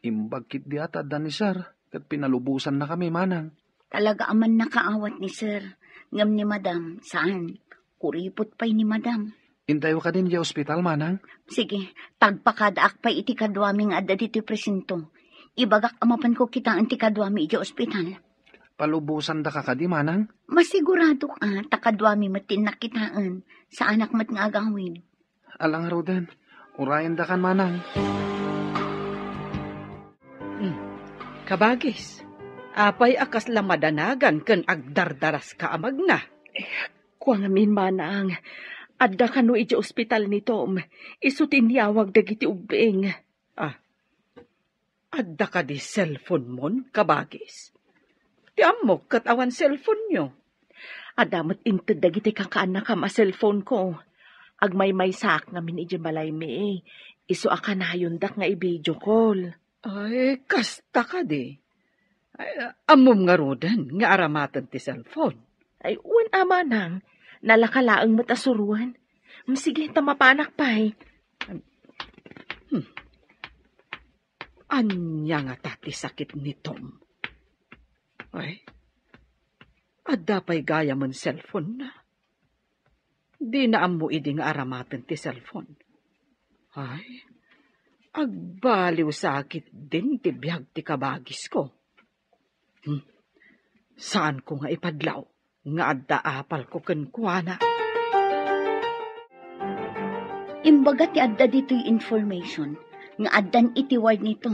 Imbagkit di ata da ni Sir. Kat pinalubusan na kami, Manang. Talaga aman nakaawat ni Sir. Ngam ni Madam, saan? Kuripot pa'y ni Madam. Intayo ka din di ospital, Manang. Sige, tagpakadaak pa'y iti kadwaming adda diti presinto. Ibagak amapan ko kita ang ti kadwami iti ospital. Palubusan da ka di, Manang? Masigurado ka, takadwami matin nakitaan sa anak mat nga agawin. Alang Roden, urayan da kan, Manang. Kabagis, apay akas lang madanagan ken agdardaras ka amag na. Kuangamin, Manang. Adda ka no iti ospital ni Tom. Isutin yawag dagiti ubing. Adda ka di cellphone mon, kabagis. Ti amok kat awan cellphone nyo. Adamot inted dagiti kakaanak ka ma-cellphone ko. Agmay-may sak ngamin iti balay mi. Isu akanayon dak nga i-video call. Ay, kasta ka di. Ay, amom nga rodan, nga aramatan ti cellphone. Ay, uwan Manang. Nalakalaang matasuruan. Sige, tamapanak pa'y. Anya nga tati sakit ni Tom. Ay, adda pa'y gaya man cellphone na. Di na amo idi nga aramatan ti cellphone. Ay, agbaliw sakit din ti biyag ti kabagis ko. Saan ko nga ipadlaw? Nga adda apal ko kenkwana. Imbaga ti adda dito'y information. Nga addan itiward nito.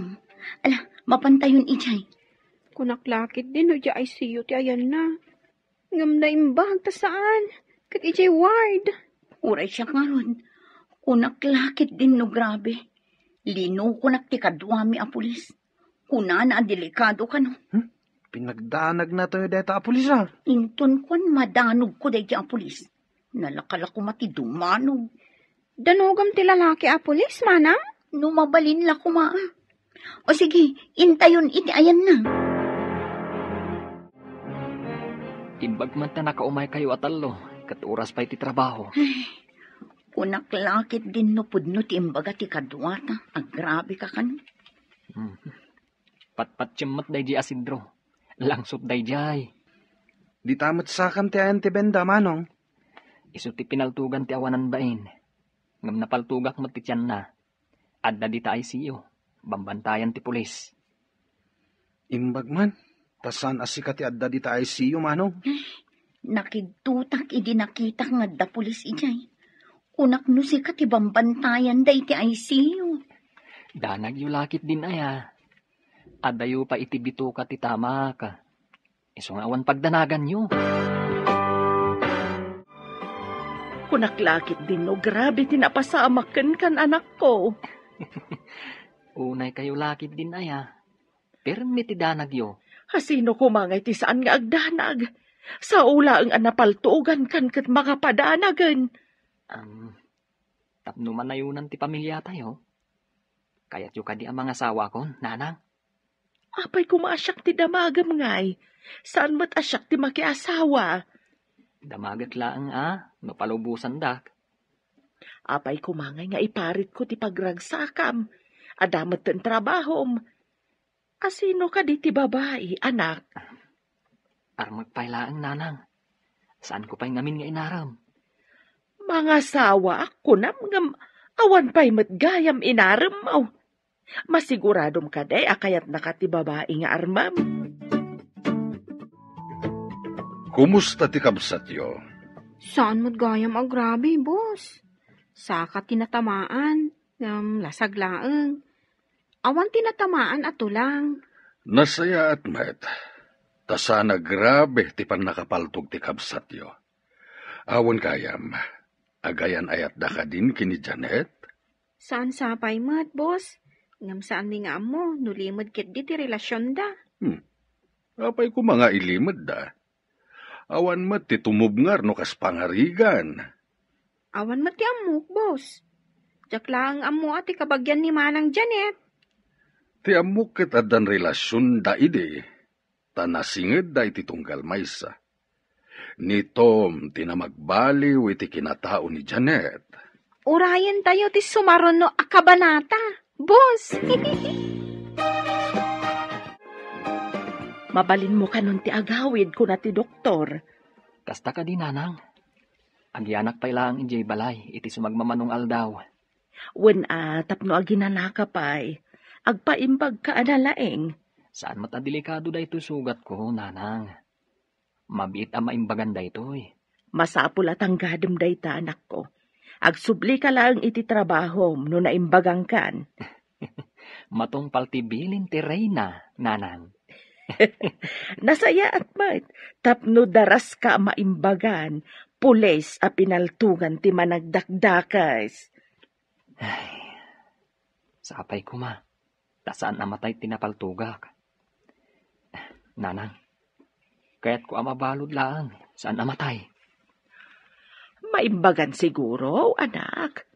Ala, mapantayon ijay. Kunaklakit din o di ICU ti ayan na. Ngam na imbag ta saan? Kat ijay ward. Uray siya nga ron. Kunaklakit din no grabe. Lino kunak ti kadwami a pulis. Kuna na delikado ka no. Pinagdanag na tayo deta a pulis, ha? Inton kon madanog ko dahi a pulis. Nalakala ko mati dumanog. Danogam ti lalaki a pulis, Manang? Numabalin la ko maa. O sige, intayon iti ayan na. Imbag man ta nakaumay kayo atalo, kat oras pa iti trabaho. Kunaklakit din no pudno ti imbaga ti kadwata. Agrabe ka kan. Patpat-tiyammat day di asidro. Langsot day jay. Di tamat sakam ti ayan ti benda, Manong. Isu ti pinaltugan ti awanan bain. Ngam napaltugak mo ti tiyan na. Adda di ta ICU. Bambantayan ti pulis. Imbag man. Tasan asika ti adda di ta ICU, Manong. Nakigtutak idi nakita nga da pulis ijay. Kunak no si ti bambantayan da iti ICU. Danag yu lakit din aya. Adayo pa iti bito ka ti tama ka. Isu nga awan pagdanagan yu. Kunaklakit din no, grabe tinapasamakan kan anak ko. Unay kayo lakit din aya. Pero may ti danag yu. Hasino kumangay ti saan nga agdanag? Sa ula ang anapaltugan kan kat makapadanagan. Tapno man nayunan ti pamilya tayo. Kaya't yung kadi ang mga asawa ko, nanang. Apay kumasyak ti damagam ngay. Saan mat asyak ti makiasawa? Damagat laang no palubusan dak. Apay kumangay nga iparit ko ti pagragsakam. Adamat ten trabahom. Asino ka di ti babae, anak? Armag pailaang nanang. Saan ko pa'y ngamin nga inaram? Mga sawa ako nam ngam awan pa'y matgayam inaram mo. Masiguradom ka day akayat nakati babae nga armam. Kumusta ti kabsatyo? Saan mo't gayam agrabe, boss? Saka tinatamaan, lasaglaang. Awan tinatamaan ato lang. Nasaya at met. Tasana grabe ti pan nakapaltog ti kabsatyo. Awan kayam, agayan ayat da ka din kini Janet? Saan sapay mat, boss? Ngam saan mi nga mo, nulimod kit di ti relasyon da. Apay ko mga ilimod da. Awan mat ti tumubngar no kas pangarigan. Awan mat ti amok, boss. Jak lang amo at ikabagyan ni Manang Janet. Ti amok ket addan relasyon da ide. Tanasinged da iti tunggal maysa. Ni Tom tinamagbaliw iti kinatao ni Janet. Urayan tayo ti sumaron no akabanata, boss. Mabalin mo kanon ti agawid ko na ti doktor. Kasta ka din, nanang. Agyanak pa ilang injay balay, iti sumagmamanong aldaw. Wen tapno aginanaka pa'y. Agpaimbag ka analaeng. Saan matadelikado da ito sugat ko, nanang? Mabiit ang maimbagan da ito eh. Masapul at ang gadam da ita, anak ko. Agsubli ka lang iti trabahom no naimbagang kan. Matong paltibilin ti Reyna, nanang. Nasaya at mat. Tapno daras ka maimbagan. Pules a pinaltugan ti managdakdakas. Ay, sapay ko ma. Tasaan namatay tinapaltugak. Nanang, kaya't ko amabalod lang. Saan namatay? Maimbagan siguro, anak.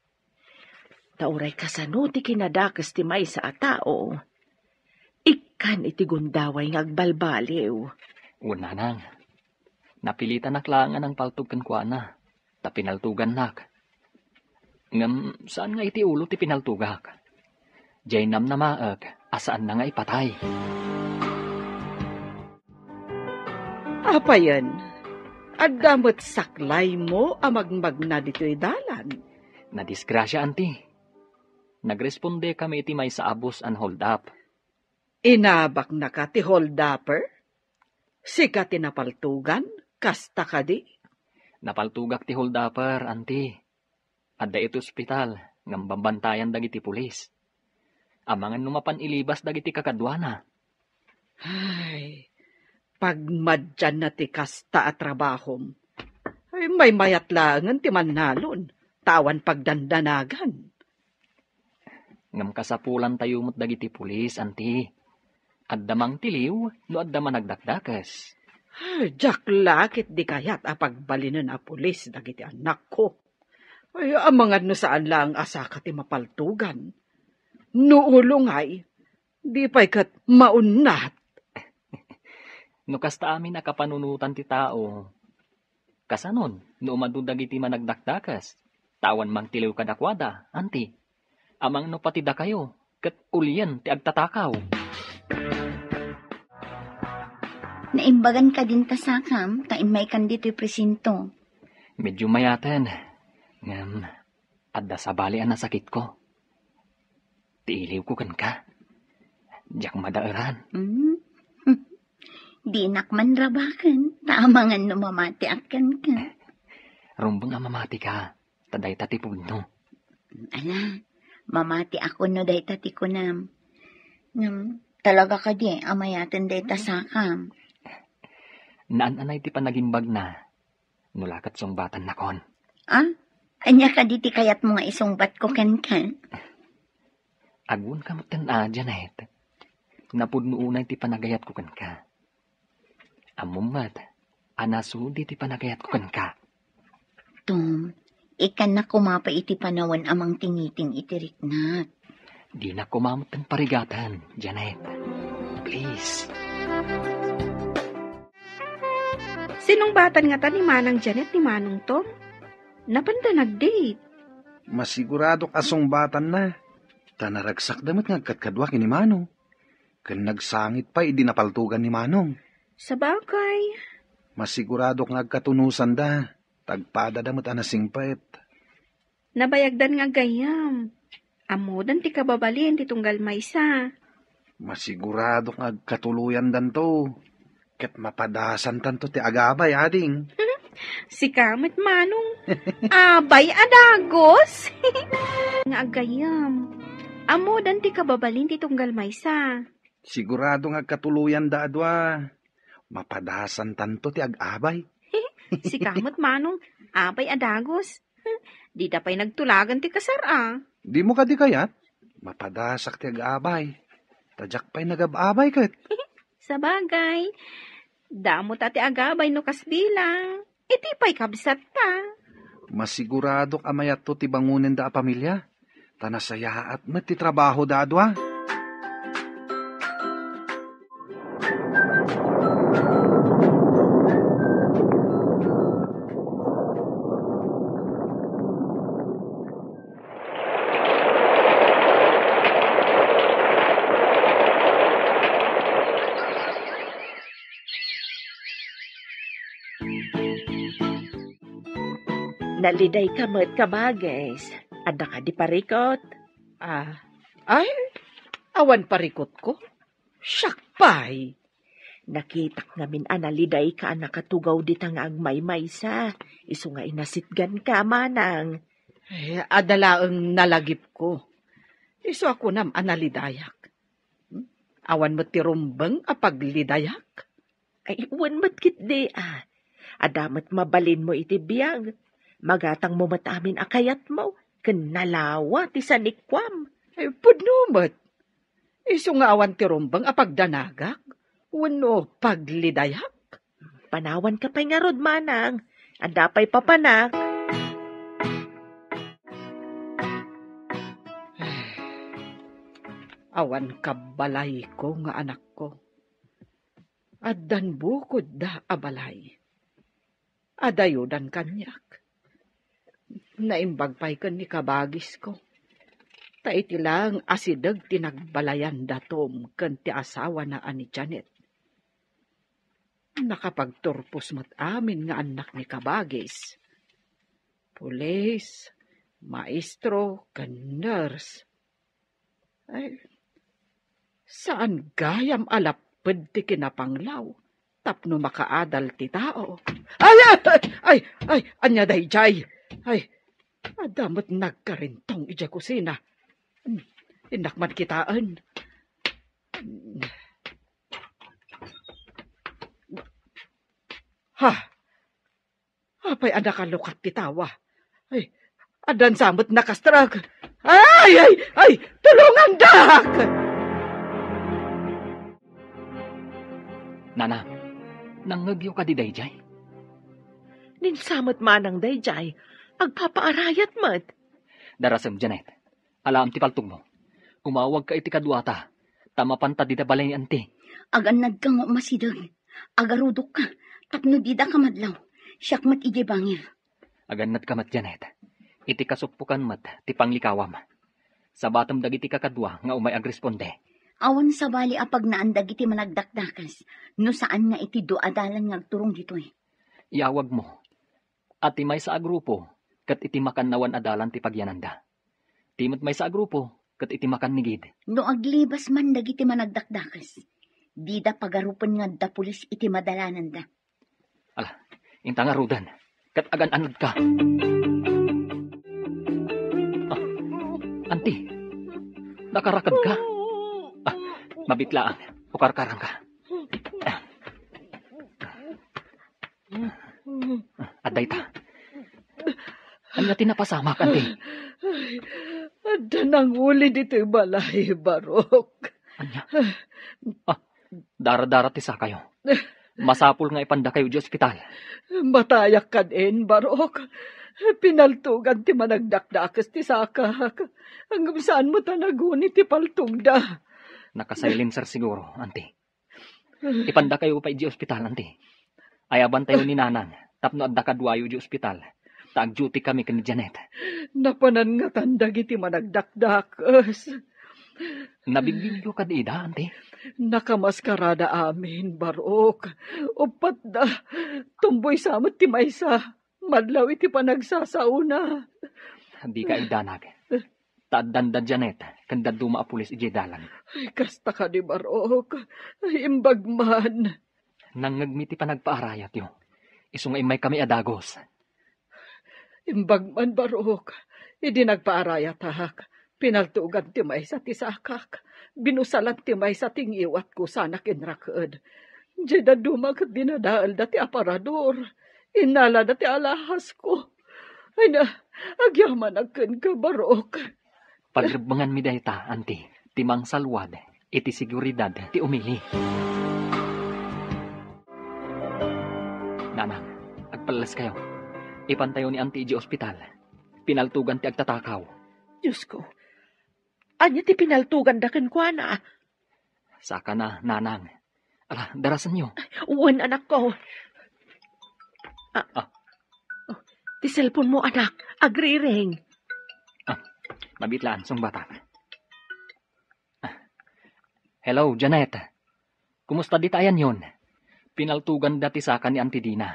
Tauray kasano ti kinadakas ti may sa tao. Ikan iti gundaway ngagbalbaliw. O nanang, napilitan naklangan ang paltugan ko na. Ta pinaltugan nak. Ngam, saan nga iti ulo ti pinaltugak? Jaynam na maag, asaan na nga ipatay. Apa yan? Adamot saklay mo amagmag na dito'y dalan. Nadisgrasya, anti. Nagresponde kami iti may sa abos an hold up. Inabak na ka ti hold-upper? Sika tinapaltugan? Kasta ka di? Napaltugak ti hold upper, anti. Adda ito ospital, ngam bambantayan dagiti pulis. Amangan numapan ilibas dagiti kakadwana. Ay, pagmadyan na ti kasta at trabahom. Ay, may mayat langan ti manalon. Tawan pagdandanagan. Ngam kasapulan tayo mo't dagiti pulis, anti. Addamang tiliw, no addaman nagdakdakas. Ay, jak lakit di kayat apagbalinan a pulis dagiti anak ko. Ay, amangad no saan lang asaka ti mapaltugan. Nuulungay, di pa'y kat maunat. No kasta amin nakapanunutan ti tao. Kasanon, no umadudag iti managdakdakas. Tawan mang tiliw kadakwada, anti. Amang no patida kayo, kat ulian ti agtatakaw. Naimbagan ka din tasakam, taimay kan dito'y presinto. Medyo mayaten. Ngam, adda sa balian na sakit ko. Tiiliw ko kan ka. Diyak madaaran. Di nakman rabakan, taamangan no mamati akan ka. Rumbang nga mamati ka, taday tatipod no. Ala, mamati ako no day tati ko nam. Talaga ka di, amayaten day tasakam. Naan-anay ti panagimbag na. Nulakat sungbatan na kon. Anya ka di ti kayat mo nga isungbat ko kan. Agun ka matan Janet. Napudno unay ti panagayat ko kan ka. Amumat, anasudi ti panagayat ko kan ka. Tom, ikan na kumapa iti panawan amang tingiting itiriknat. Di na kumamot ng parigatan, Janet. Please. Sinong batan nga ta ni Manang Janet ni Manong Tom? Napanda nag-date. Masigurado kasong batan na. Tanaragsak damat nga katkadwa kini Manong. Kan nagsangit pa, idinapaltugan ni Manong. Sa bagay. Masigurado nga katunusan da. Tagpada damat anasing pait. Nabayagdan nga gayam. Amudan ti kababalin ti tunggal maysa. Masigurado nga katuluyan dan to. Ket mapadasan tanto ti agabay, ading. Si Kamit Manong. Abay adagos. Nga agayam. Amudan ti kababalin ti tunggal maysa. Sigurado nga katuluyan da adwa. Mapadasan tanto ti agabay. Si Kamit Manong. Abay adagos. Di da pa'y nagtulagan ti kasara. Di mo ka di kayat? Mapadasak ti agabay. Tadyak pa'y nagababay kat. Sa bagay. Damo ta ti agabay no kasbilang. Iti pa'y kabsat ta. Masigurado amayat to ti bangunin da a pamilya. Tanasaya at ti trabaho da adwa. Naliday ka mo't kabagis. Ada ka di parikot. Ay, awan parikot ko. Syakpay. Nakitak ngamin analiday ka nakatugaw di tang agmay-maysa. Isu nga inasitgan ka, Manang. Adalaang nalagip ko. Iso ako nam analidayak. Awan mo tirumbang apaglidayak. Ay, uwan matkit di Adamat mabalin mo iti biyag. Magatang mo matamin akayat mo. Kanalawa ti sanikwam. Ay, pudnumat. Iso nga awan tirumbang apagdanagak. Wano paglidayak. Panawan ka pa'y nga rod, Manang. Adapay papanak. Awan kabalay ko nga anak ko. Addan bukod da abalay. Adayodan kanyak. Naimbag pa'y kan ni kabagis ko. Taiti lang asidag tinagbalayan datom kan ti asawa na ani Janet. Nakapagturpos mat amin nga anak ni kabagis. Pulis, maestro, kan nurse. Ay, saan gayam alapad ti kinapanglaw? Tapno makaadal ti tao. Ay, anya dayjay. Ay, adamot nagkarintong ija kusina. Inakman kitaan. Apay anak kalukat ti tawa. Ay, adan samot nakastrag. Ay, tulungan dak! Nana, nangagyo ka di dayjay? Ninsamot Manang dayjay. Agpapaarayat mat. Darasam, Janet. Alam ti paltog mo. Umawag ka iti kadwata. Tamapanta di da balay ni ante. Agan nagkang masidag. Agarudok ka. Tapno di da kamadlaw. Siyak mat ije bangir. Agan ka mat, Janet. Iti kasukpukan mat ti panglikawam. Sa batam dagiti kakadwa nga umay agresponde. Awan sa bali apag naandag iti managdakdakas. No saan nga iti doadalan ngagturong dito Iawag mo. At ti may sa agrupo, kat iti makannawan adalan ti pagyananda. Timot may sa agrupo, kat iti makan nigid. No aglibas man dagiti managdakdakas. Di da pagarupan nga da pulis iti madalanan da. Ala, inta nga rudan. Kat agan anad ka. Anti, nakarakad ka. Mabitlaan, ukarkarang ka. Aday ta. Ano tinapasama ka, Anti? Ada nang uli dito balay, Barok. Anya? Dara-dara ti sa kayo. Masapul nga ipanda kayo di ospital. Matayak ka din, Barok. Pinaltugan ti managdakdakas ti sakak. Hanggang saan mo tanagunit ti paltugda. Nakasilencer siguro, auntie. Ipanda kayo pa di ospital, auntie. Ayaban tayo ni Nanang. Tapno adda kadwayo di ospital. Taag-duty kami kani Janet. Napanan nga tandag iti managdakdakas. Nabibigyo ka di ida, auntie. Nakamaskarada amin, Barok. Upat da, tumboy samot ti maysa. Madlaw iti panagsasauna. Di ka idanag. Taaddan da Janet, kanda duma a pulis iji dalan. Ay, kasta ka di Barok. Ay, imbagman. Nangagmiti pa nagpaarayat yo. Isungay may kami adagos. Imbagman, Barok. Idi nagpaarayat hak. Pinaltugan ti maysa ti sakak. Binusalat ti maysa ting iwat ko sana kinrakad. Diyada dumag dinadaal da ti aparador. Inala da ti alahas ko. Ay na, agyaman agkan ka, Barok. Pagrebangan mi dayta, auntie. Timang salwad, iti seguridad, ti umili. Nanang, agpalas kayo. Ipantayo ni auntie iji ospital. Pinaltugan ti agtatakaw. Diyos ko. Anya ti pinaltugan da ken kuana. Saka na, Nanang. Ala, darasan nyo. Uwan, anak ko. Oh, ti cellphone mo, anak. Agri-ring. Mabitlaan, song bata. Hello, Janet. Kumusta di tayan yon? Pinaltugan dati sa akin ni Auntie Dina.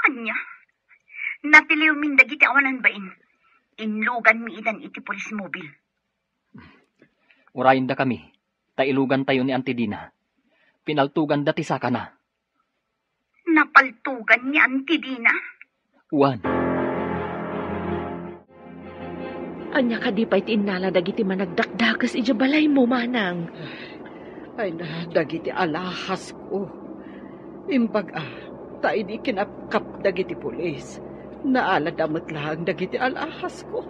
Anya? Natiliw min dagiti awanan bain. Inlugan mi idan iti polis mobil. Urayin da kami. Tailugan tayo ni Auntie Dina. Pinaltugan dati sa kana. Napaltugan ni Auntie Dina? Uwan. Anya ka di pa iti inala dagiti managdakdakas ija balay mo, Manang. Ay na, dagiti alahas ko. Imbag tayo di kinapkap dagiti pulis. Naala damot lang dagiti alahas ko.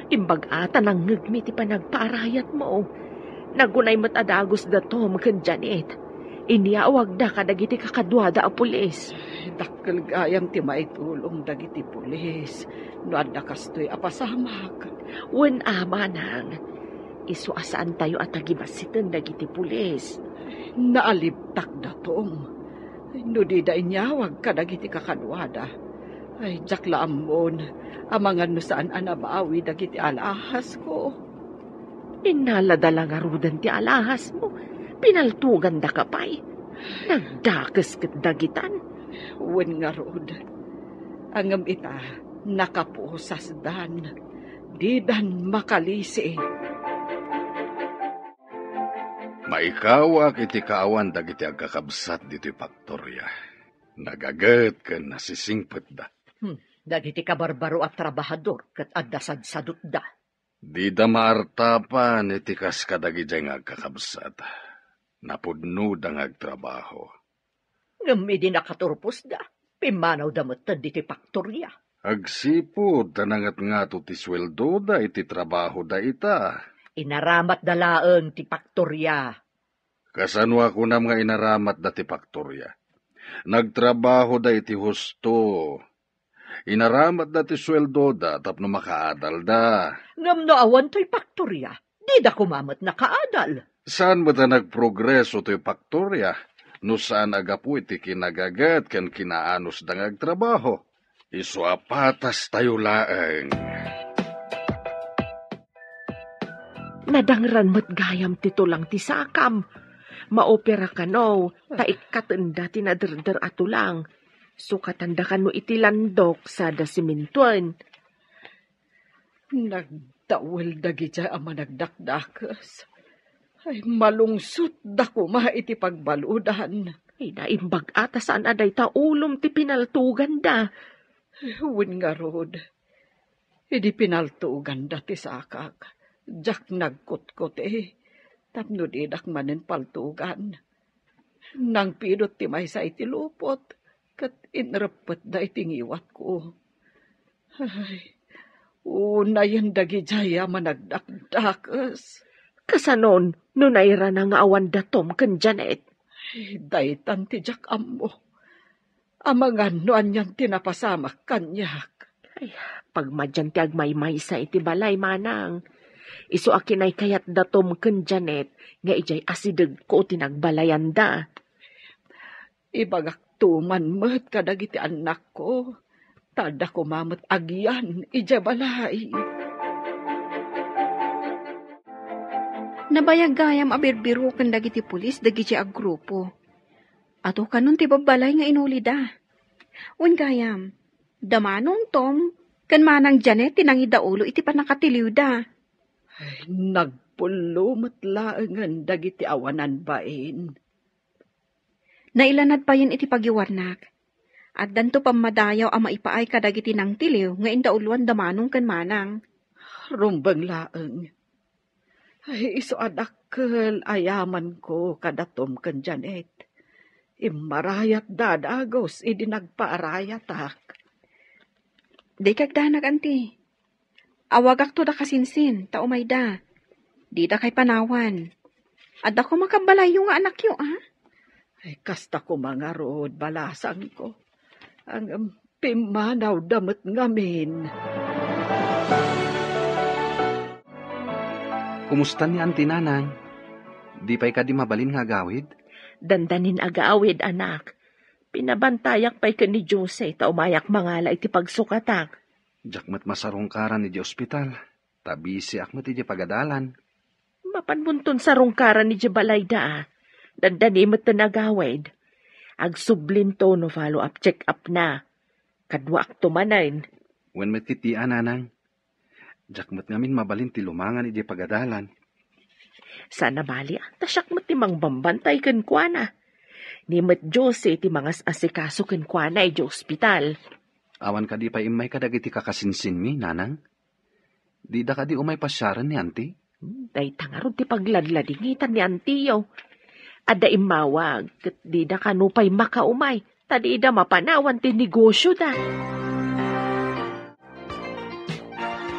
Imbag tanang ngagmi ti panagpaarayat mo. Nagunay mat adagos da Tom ken Janet. Iniawag da ka dagiti kakadwada a pulis. Dakkel gayam ti maitulong dagiti pulis. Noan da kastoy apasamak. Wen Manang. Isu asaan tayo at agibasiten dagiti pulis. Naalibtak da Tom. No di da inyawag ka dagiti kakadwada. Ay, jakla amon. Amangan no saan anabawi dagiti alahas ko. Inaladala nga rudan ti alahas mo. Pinaltugan da kapay. Nagdakas ket dagitan. Wen nga rod. Angam ita, nakapusas dan. Di dan makalisi. Maikawak iti kaawan dagiti agkakabsat dito'y Paktorya. Nagagat ka nasisingpet da. Dagiti kabarbaro at trabahador kat addasad sadut da. Di da maartapan iti kas kadagiti nga agkakabsat. Napudno da nga agtrabaho. Ngam idi nakaturpos da. Pimanaw da matad iti Paktorya. Agsipod tanangat nga to ti sweldo da iti trabaho da ita. Inaramat dalaeng ti Paktorya. Kasanwa ko nam nga inaramat da ti Paktorya. Nagtrabaho da iti husto. Inaramat da ti sweldo da tapno makaadal da. Ngam no awan to'y Paktorya, di da kumamat nakaadal. Saan mo ta nagprogreso to'y Paktorya? No saan agapu iti kinagagat kan kinaanos da ngagtrabaho? Isu apatas tayo laeng. Nadangran mo't gayam tito lang ti sakam. Maopera ka no, taikatanda tinaderder ato lang. Sukatanda ka no iti landok sa dasimintuan. Nagdawal dagiti ama nagdakdakas. Ay malungsot da kuma iti pagbaludan. Ay naimbag ata saan aday ta ulom ti pinaltugan da. Wen nga rod. Idi pinaltugan da ti sakak. Jak nagkutkot tapno didak manen paltugan. Nang pidot ti maysa iti lupot. Kat inrepet da iti ngiwat ko. Ay, unayan dagi jaya managdakdakas. Kasanon, no naira na nga awan datom ken Janet. Daytan ti jak ammo. Amangan no anyan tinapasamak kanyak. Pagmadyan ti agmaymay sa iti balay, manang. Isu akinay kayat datom ken Janet, nga ijay asideg ko tinagbalayan da. Ibagak tuman met kadag iti anak ko. Tada ko mamet agyan, ija balay. Nabayagayam abirbiro ken dagiti pulis dagiti aggrupo. Ato kanon ti babalay nga inulida. Wen gayam, damanong Tom, ken manang Janet tinangidaulo iti panakatiliw da. Nagpulo matlaengan dagiti awanan bain. Nailanad pa yun iti pagiwarnak. At danto pamadayaw ang maipaay kadagiti nang tiliw nga indauluan damanong ken manang. Rumbang laeng. Ay, iso adakkel ayaman ko kadatom ken Janet. Imarayat dadagos, idi nagpaarayatak. Di kagdanag, anti. Awagak to da kasinsin, taumay da. Di da kay panawan. Adda ko makabalay yung anak yo, ah? Ay, kasta ko mga rod, balasan ko. Ang pimanaw damat ngamin. Kumusta ni Auntie Nanang? Di pa'y ka di mabalin nga gawid? Dandanin agaawid, anak. Pinabantayak pa'y ka ni Jose, taumayak mangala iti pagsukatak. Jakmat masarungkaran ni di ospital. Tabisi akmat iti pagadalan. Mapanbuntun sa rungkaran ni di balayda, dandani mo't nagawid. Agsublin to no follow-up check-up na. Kadwak tumanain. Wen met kitian, Nanang. Jakmat ngamin mabalin ti lumangan iti pagadalan. Sana bali, tasyak mo ti mang bambantay ken kuana. Ni met Jose ti mangas asikaso ken kuana iti ospital. Awan ka di pa imay kadag iti kakasinsin mi, Nanang? Di da ka di umay pasyaran ni Auntie? Day tangarod ti pagladladingitan ni Antiyo. Ada imawag, ket di da kanupay makaumay. Tadi da mapanawan ti negosyo da.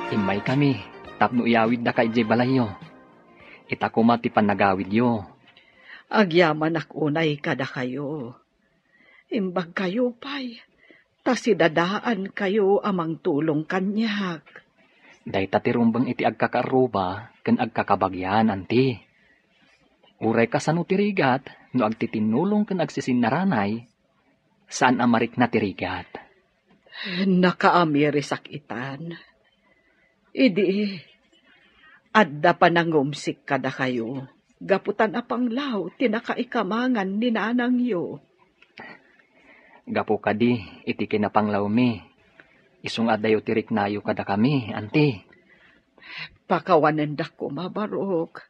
Imay kami, tapno iyawid da kay balayo. Itakuma ti panagawid yo. Agyaman ak unay kada kayo. Imbag kayo pay. Tasidadaan kayo amang tulong kanyak. Day tatirumbang iti agkakaruba, ken agkakabagyan, anti. Uray ka sa no tirigat, no agtitinulong ken agsisinaranay, saan amarik na tirigat? Nakaamirisak itan. Idi, adda pa nangumsik kada kayo. Gaputan apang law, tinakaikamangan ni nanang yo. Gapo kadi, iti kinapanglaw mi. Isung adayo tirik nayo kada kami, anti. Pakawanan da ko mabarok.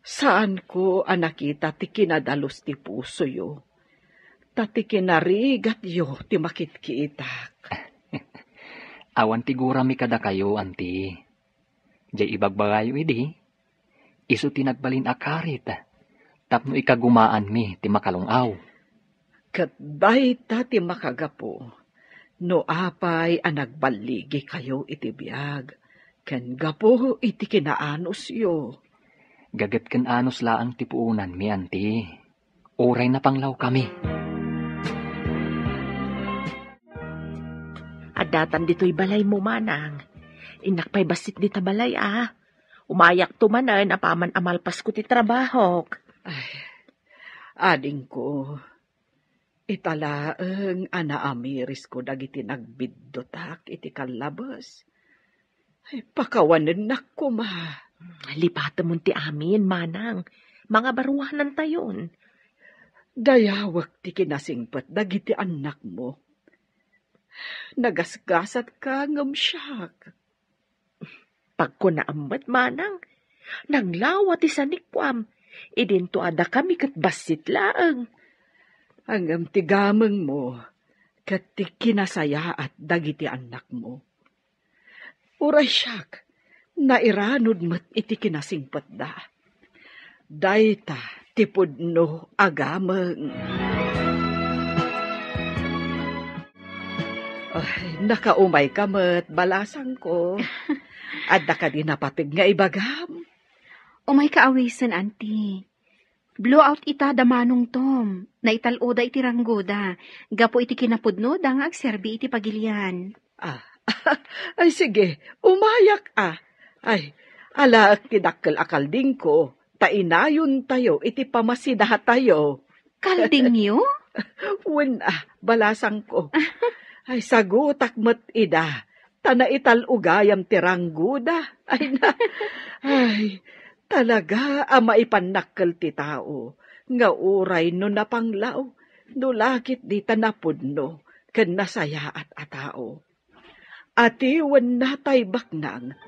Saan ko anakita ti kinadalos ti puso yo? Tati kinarigat yo ti makitkiitak. Awan tigura mi kada kayo, anti. Jay ibagbagayo idi. Isu tinagbalin akarit. Tapno ikagumaan mi ti makalungaw. Katbay ta ti makagapo. No apay anagbaligi kayo iti biyag. Ken gapo iti kinaanos yo. Gagat ken anos laang ti puunan mi, anti. Oray na panglaw kami. Adatan dito'y balay mo, manang. Inakpay basit di ta balay, ah. Umayak tumanan, apaman amalpas ko ti trabaho. Ay, ading ko. Italaeng anaamiris ko dagiti nagbiddotak iti kalabas. Ay, pakawanan na ko, ma. Lipatan mo ti amin, manang. Mga baruanan tayon. Dayawak ti kinasingpat dagiti anak mo. Nagasgasat ka ngam siyak. Pagko naammat, manang, nanglawa ti sanikwam, idinto ada kami kat basit laeng. Hanggang tigameng mo, kat ti kinasaya at dagiti anak mo. Uray siyak, nairanod mat iti kinasingpat da. Dayta, tipod no agameng. Ay, nakaumay ka mat, balasan ko. Adda ka din napatig nga ibagam. Umay kaawisan, anti. Blowout ita damanong Tom. Naitaloda iti ranggoda. Gapo iti kinapudno da nga agserbi iti pagilian. Ay sige, umayak Ay, ala kidakkel akalding ko. Tainayon tayo, iti pamasidaha tayo. Kalding niyo? Wen balasang ko. Ay sagutak met ida. Tana italugayam tirangguda. Ay, talaga maipanakkel ti tao. Nga uray no napanglaw. No lakit di tanapudno. Ken nasaya at atao. Ati wen natay baknang.